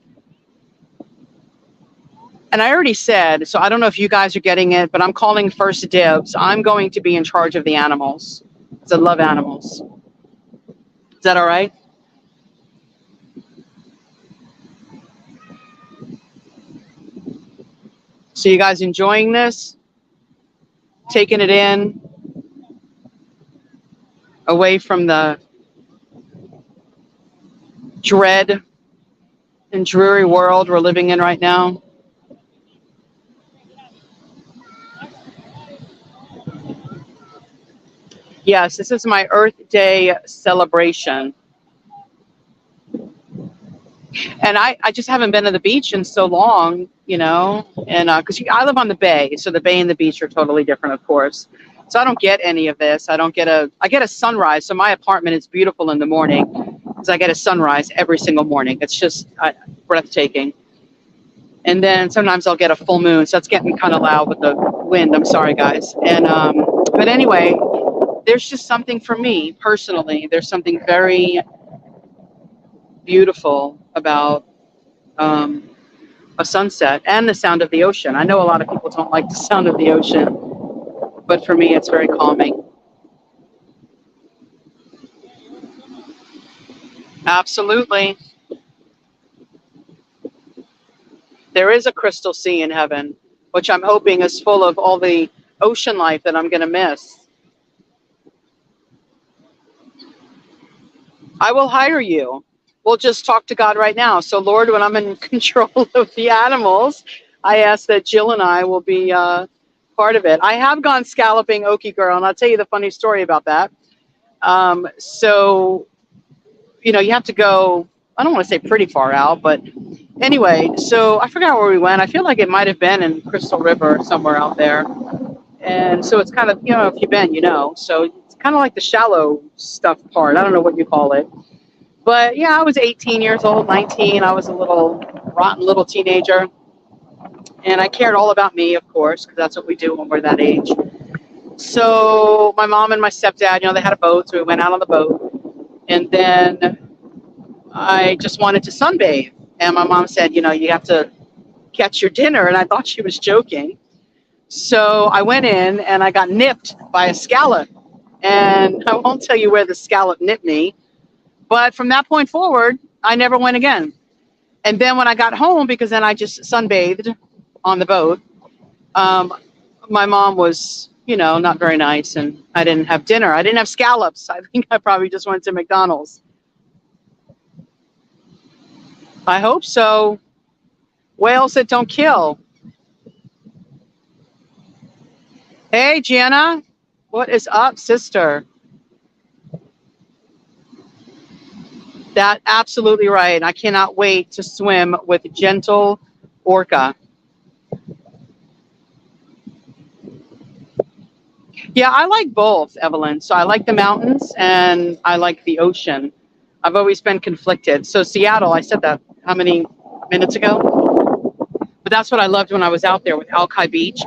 And I already said, so I don't know if you guys are getting it, but I'm calling first dibs. I'm going to be in charge of the animals because I love animals. Is that all right? So you guys enjoying this? Taking it in? Away from the dread and dreary world we're living in right now? Yes, this is my Earth Day celebration. And I just haven't been to the beach in so long, you know, and because I live on the bay, so the bay and the beach are totally different, of course. So I don't get any of this. I get a sunrise. So my apartment is beautiful in the morning because I get a sunrise every single morning. It's just breathtaking. And then sometimes I'll get a full moon. So it's getting kind of loud with the wind. I'm sorry, guys. And but anyway, there's just something for me personally. There's something very beautiful about a sunset and the sound of the ocean. I know a lot of people don't like the sound of the ocean, but for me, it's very calming. Absolutely. There is a crystal sea in heaven, which I'm hoping is full of all the ocean life that I'm going to miss. I will hire you. We'll just talk to God right now. So, Lord, when I'm in control of the animals, I ask that Jill and I will be part of it. I have gone scalloping, Okie girl, and I'll tell you the funny story about that. So, you know, you have to go, I don't want to say pretty far out, but anyway, so I forgot where we went. I feel like it might have been in Crystal River or somewhere out there. And so it's kind of, if you've been, so it's kind of like the shallow stuff part. I don't know what you call it. But yeah, I was 18 years old, 19. I was a little rotten little teenager. And I cared all about me, of course, because that's what we do when we're that age. So my mom and my stepdad, they had a boat, so we went out on the boat. And then I just wanted to sunbathe. And my mom said, you have to catch your dinner. And I thought she was joking. So I went in and I got nipped by a scallop. And I won't tell you where the scallop nipped me. But from that point forward, I never went again. And then when I got home, because then I just sunbathed on the boat, my mom was, not very nice. And I didn't have dinner. I didn't have scallops. I think I probably just went to McDonald's. I hope so. Whales that don't kill. Hey, Gianna. What is up, sister? That's absolutely right. I cannot wait to swim with gentle orca. Yeah, I like both, Evelyn. So I like the mountains and I like the ocean. I've always been conflicted. So Seattle, I said that how many minutes ago? But that's what I loved when I was out there with Alki Beach.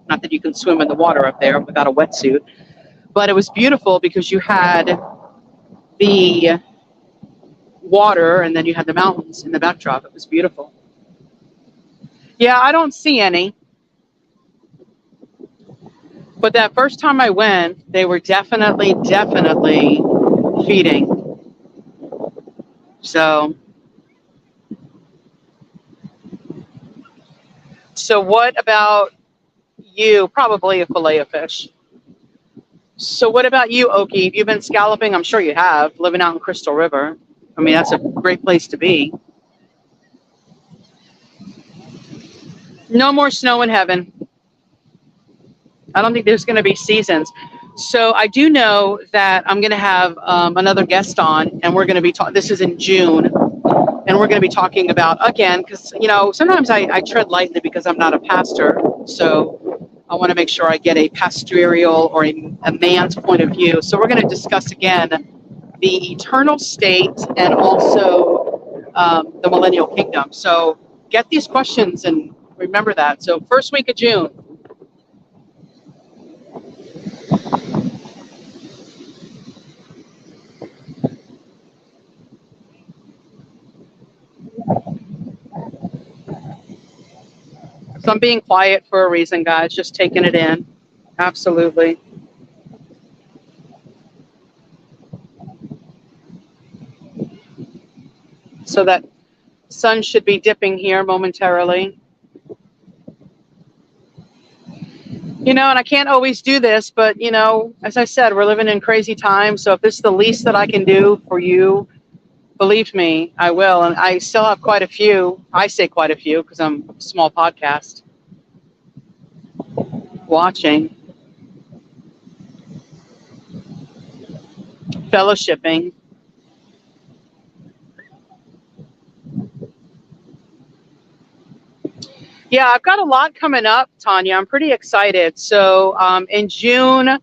Not that you can swim in the water up there without a wetsuit. But it was beautiful because you had the water and then you had the mountains in the backdrop. It was beautiful. Yeah, I don't see any. But that first time I went, they were definitely feeding. So what about you? Probably a fillet of fish. So what about you, Okie? Have you been scalloping? I'm sure you have, living out in Crystal River. I mean, that's a great place to be. No more snow in heaven. I don't think there's going to be seasons. So I do know that I'm going to have another guest on, and we're going to be talking. This is in June, and we're going to be talking about, again, because, sometimes I tread lightly because I'm not a pastor. So I want to make sure I get a pastoral or a man's point of view. So we're going to discuss, again, the eternal state and also the millennial kingdom. So get these questions and remember that. So first week of June. So I'm being quiet for a reason, guys, just taking it in. Absolutely. So that sun should be dipping here momentarily. And I can't always do this, but, as I said, we're living in crazy times. So if this is the least that I can do for you, believe me, I will. And I still have quite a few. I say quite a few because I'm a small podcast watching, fellowshipping. Yeah, I've got a lot coming up, Tanya. I'm pretty excited. So in June,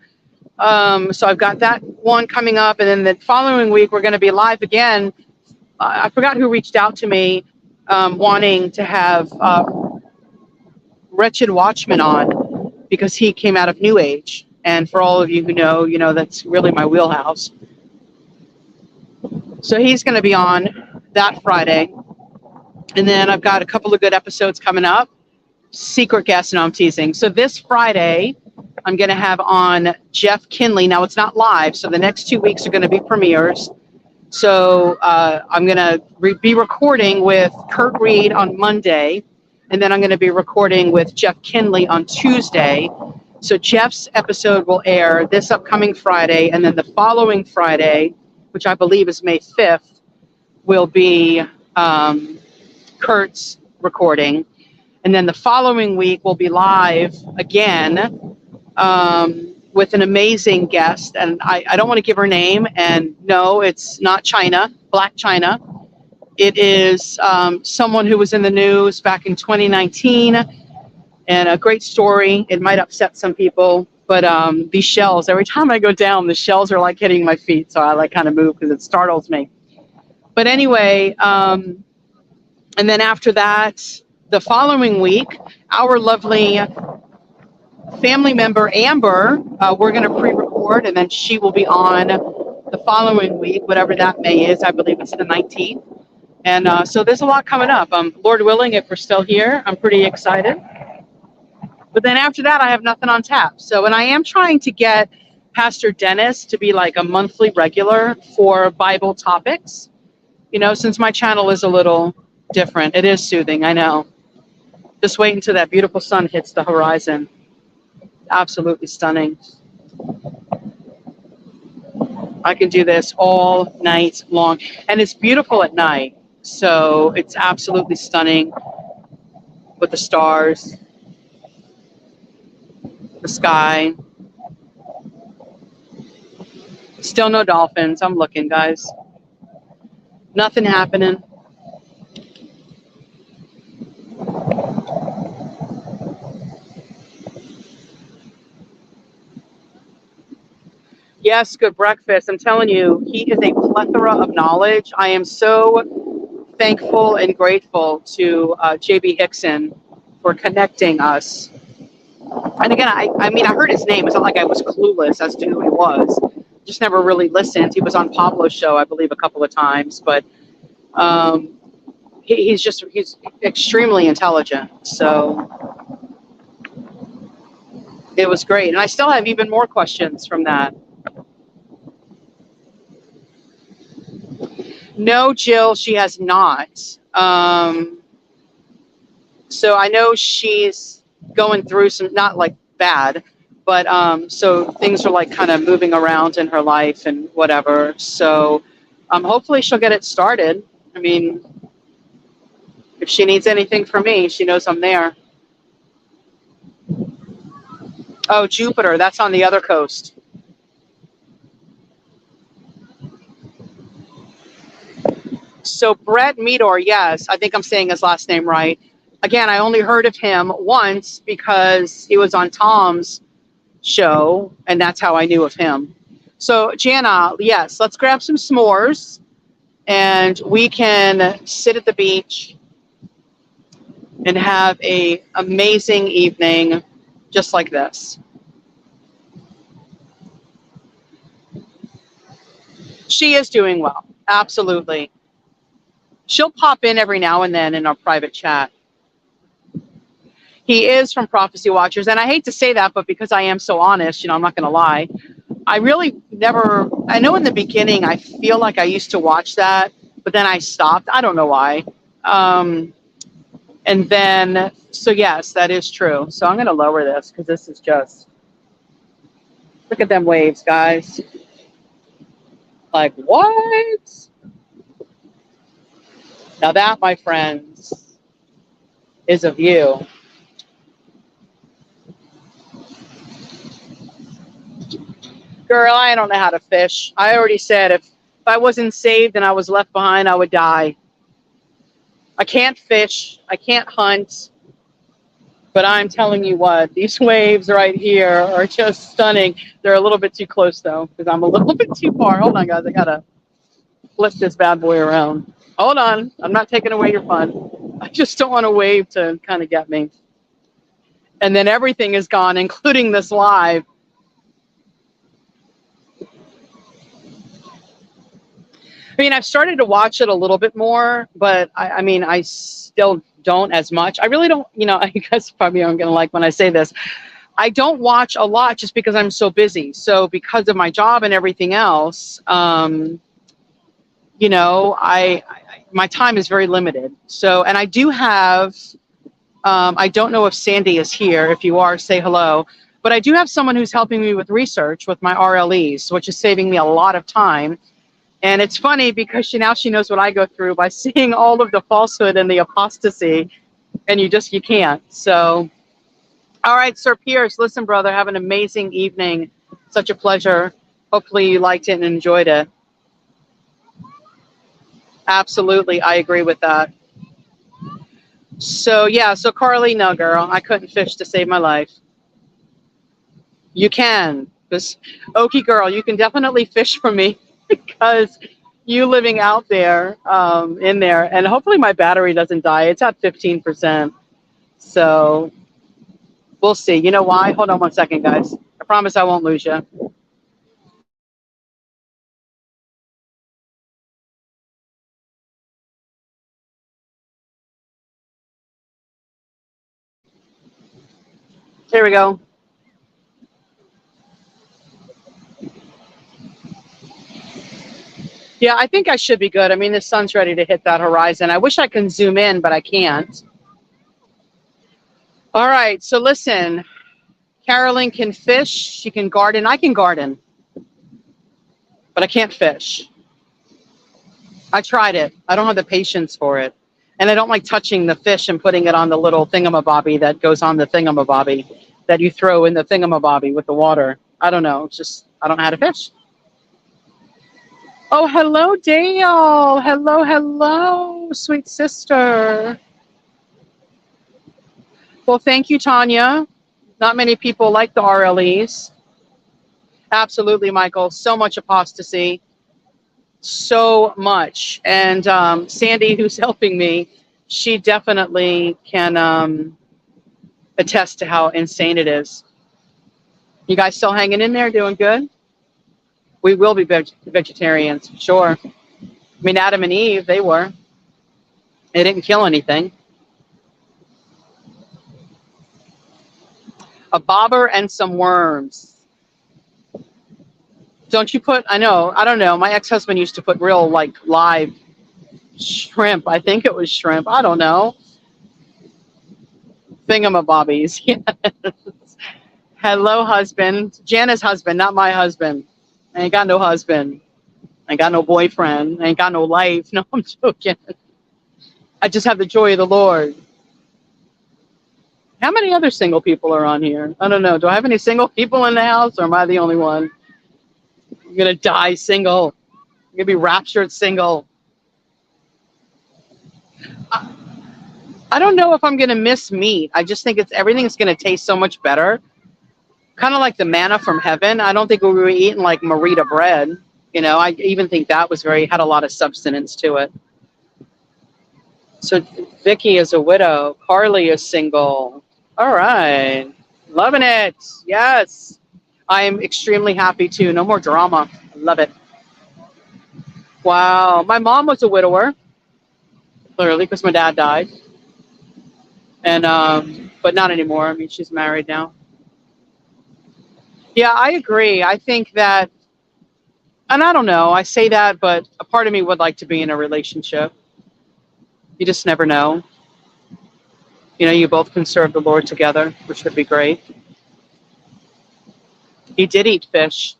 so I've got that one coming up. And then the following week, we're going to be live again. I forgot who reached out to me wanting to have Wretched Watchman on because he came out of New Age. And for all of you who know, that's really my wheelhouse. So he's going to be on that Friday. And then I've got a couple of good episodes coming up. Secret guest, no, I'm teasing. So this Friday, I'm going to have on Jeff Kinley. Now, it's not live, so the next 2 weeks are going to be premieres. So I'm going to be recording with Kurt Reed on Monday, and then I'm going to be recording with Jeff Kinley on Tuesday. So Jeff's episode will air this upcoming Friday, and then the following Friday, which I believe is May 5th, will be Kurt's recording. And then the following week we'll be live again with an amazing guest. And I don't want to give her name. And no, it's not China, Black China. It is someone who was in the news back in 2019. and a great story. It might upset some people, but these shells, every time I go down, the shells are like hitting my feet. So I like kind of move because it startles me. But anyway, and then after that, the following week, our lovely family member, Amber, we're going to pre-record, and then she will be on the following week, whatever that may is. I believe it's the 19th. And so there's a lot coming up. Lord willing, if we're still here, I'm pretty excited. But then after that, I have nothing on tap. So, and I am trying to get Pastor Dennis to be like a monthly regular for Bible topics, you know, since my channel is a little different. It is soothing, I know. Just wait until that beautiful sun hits the horizon. Absolutely stunning. I can do this all night long. And it's beautiful at night. So it's absolutely stunning with the stars, the sky. Still no dolphins. I'm looking, guys. Nothing happening. Yes, good breakfast. I'm telling you, he is a plethora of knowledge. I am so thankful and grateful to JB Hickson for connecting us. And again, I mean, I heard his name. It's not like I was clueless as to who he was. Just never really listened. He was on Pablo's show, I believe, a couple of times. But he's extremely intelligent. So it was great. And I still have even more questions from that. No, Jill, she has not. So I know she's going through some, not like bad, but so things are like kind of moving around in her life and whatever. So hopefully she'll get it started. I mean, if she needs anything from me, she knows I'm there. Oh, Jupiter, that's on the other coast. So Brett Meador, yes, I think I'm saying his last name right. Again, I only heard of him once because he was on Tom's show, and that's how I knew of him. So Jana, yes, let's grab some s'mores, and we can sit at the beach and have an amazing evening just like this. She is doing well, absolutely. She'll pop in every now and then in our private chat. He is from Prophecy Watchers, and I hate to say that, but because I am so honest, you know, I'm not going to lie. I really never, I know in the beginning, I feel like I used to watch that, but then I stopped. I don't know why. And then, so yes, that is true. So I'm going to lower this because this is just, look at them waves, guys. Like, what? Now that, my friends, is a view. Girl, I don't know how to fish. I already said if I wasn't saved and I was left behind, I would die. I can't fish. I can't hunt. But I'm telling you what, these waves right here are just stunning. They're a little bit too close, though, because I'm a little bit too far. Hold on, guys. I got to flip this bad boy around. Hold on. I'm not taking away your fun. I just don't want a wave to kind of get me. And then everything is gone, including this live. I mean, I've started to watch it a little bit more, but I mean, I still don't as much. I really don't, you know, I guess probably I'm going to like when I say this. I don't watch a lot just because I'm so busy. So because of my job and everything else, you know, my time is very limited. So, and I do have, I don't know if Sandy is here. If you are, say hello. But I do have someone who's helping me with research with my RLEs, which is saving me a lot of time. And it's funny because now she knows what I go through by seeing all of the falsehood and the apostasy, and you can't. So, all right, Sir Pierce, listen, brother, have an amazing evening. Such a pleasure. Hopefully you liked it and enjoyed it. Absolutely, I agree with that. So yeah, so Carly, no girl, I couldn't fish to save my life. You can, because Okie girl, you can definitely fish for me because you living out there, in there, and hopefully my battery doesn't die. It's at 15%. So we'll see. You know why? Hold on one second, guys. I promise I won't lose you. Here we go. Yeah, I think I should be good. I mean, the sun's ready to hit that horizon. I wish I can zoom in, but I can't. All right, so listen, Carolyn can fish. She can garden. I can garden, but I can't fish. I tried it. I don't have the patience for it. And I don't like touching the fish and putting it on the little thingamabobby that goes on the thingamabobby that you throw in the thingamabobby with the water. I don't know. It's just, I don't know how to fish. Oh, hello, Dale. Hello, hello, sweet sister. Well, thank you, Tanya. Not many people like the RLEs. Absolutely, Michael. So much apostasy. So much. And Sandy, who's helping me, she definitely can attest to how insane it is. You guys still hanging in there, doing good? We will be vegetarians, sure. I mean, Adam and Eve, they were. They didn't kill anything. A bobber and some worms. Don't you put, I know, I don't know. My ex-husband used to put real, like, live shrimp. I think it was shrimp. I don't know. Thingamabobbies. Yes. Hello, husband. Jana's husband, not my husband. I ain't got no husband. I ain't got no boyfriend. I ain't got no life. No, I'm joking. I just have the joy of the Lord. How many other single people are on here? I don't know. Do I have any single people in the house, or am I the only one? I'm going to die single. I'm going to be raptured single. I don't know if I'm going to miss meat. I just think everything's going to taste so much better. Kind of like the manna from heaven. I don't think we were eating like Marita bread. You know, I even think that was had a lot of substance to it. So Vicky is a widow. Carly is single. All right. Loving it. Yes. I am extremely happy too. No more drama. I love it. Wow. My mom was a widower, clearly, because my dad died. And but not anymore. I mean, she's married now. Yeah, I agree. I think that, and I don't know, I say that, but a part of me would like to be in a relationship. You just never know. You know, you both can serve the Lord together, which would be great. He did eat fish,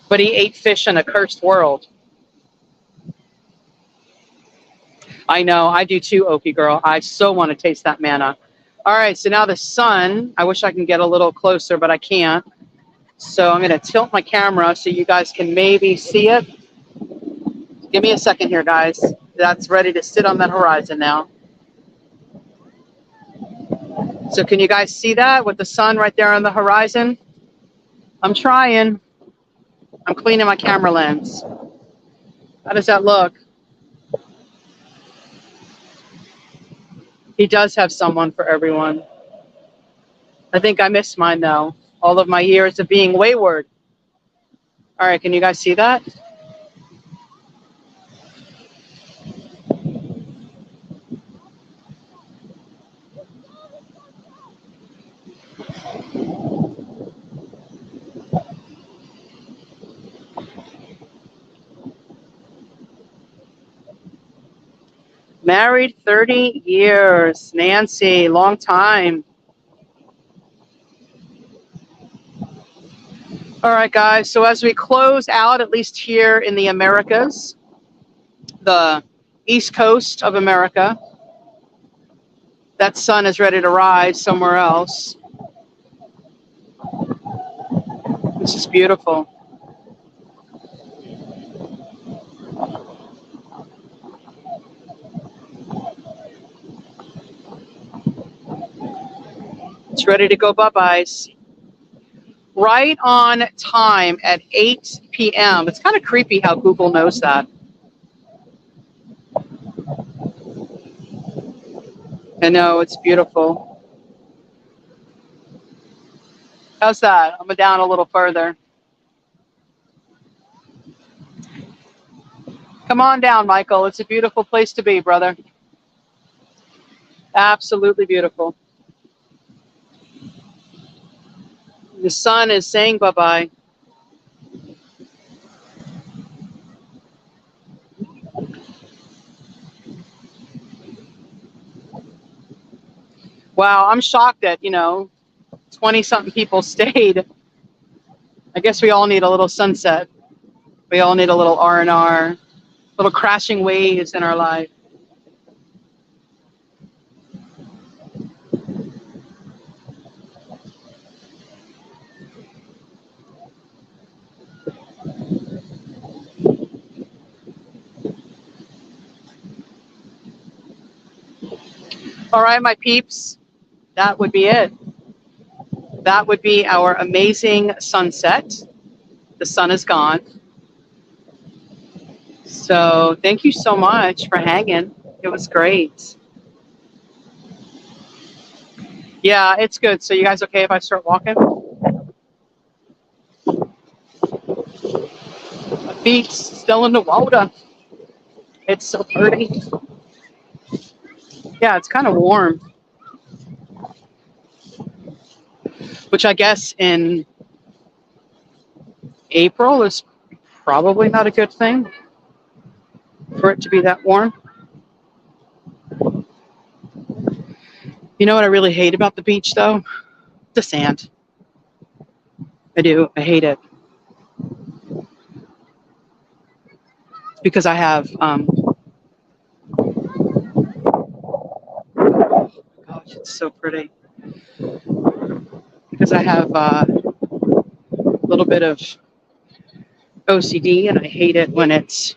but he ate fish in a cursed world. I know, I do too, Okie girl. I so want to taste that manna. All right, so now the sun, I wish I can get a little closer, but I can't. So I'm going to tilt my camera so you guys can maybe see it. Give me a second here, guys. That's ready to sit on that horizon now. So can you guys see that with the sun right there on the horizon? I'm trying. I'm cleaning my camera lens. How does that look? He does have someone for everyone. I think I missed mine, though. All of my years of being wayward. All right, can you guys see that? Married 30 years. Nancy, long time. All right, guys. So as we close out, at least here in the Americas, the East Coast of America, that sun is ready to rise somewhere else. This is beautiful. Beach ready to go bye-byes. Right on time at 8 p.m. It's kind of creepy how Google knows that. I know, it's beautiful. How's that? I'm down a little further. Come on down, Michael. It's a beautiful place to be, brother. Absolutely beautiful. The sun is saying bye-bye. Wow, I'm shocked that, 20-something people stayed. I guess we all need a little sunset. We all need a little R&R, little crashing waves in our life. All right, my peeps, that would be it. That would be our amazing sunset. The sun is gone. So thank you so much for hanging. It was great. Yeah, it's good. So you guys okay if I start walking? My feet's still in the water. It's so pretty. Yeah, it's kind of warm. Which I guess in April is probably not a good thing for it to be that warm. You know what I really hate about the beach, though? The sand. I do. I hate it. Because I have, gosh, it's so pretty. Because I have a little bit of OCD, and I hate it when it's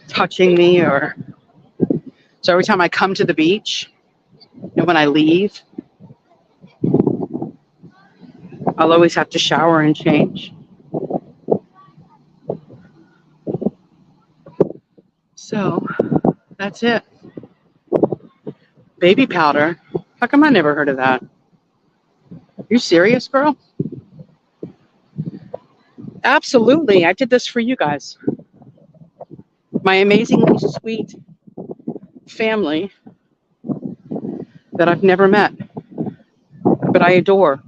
touching me, or so every time I come to the beach and when I leave, I'll always have to shower and change. So that's it. Baby powder. How come I never heard of that? You serious, girl? Absolutely. I did this for you guys. My amazingly sweet family that I've never met, but I adore.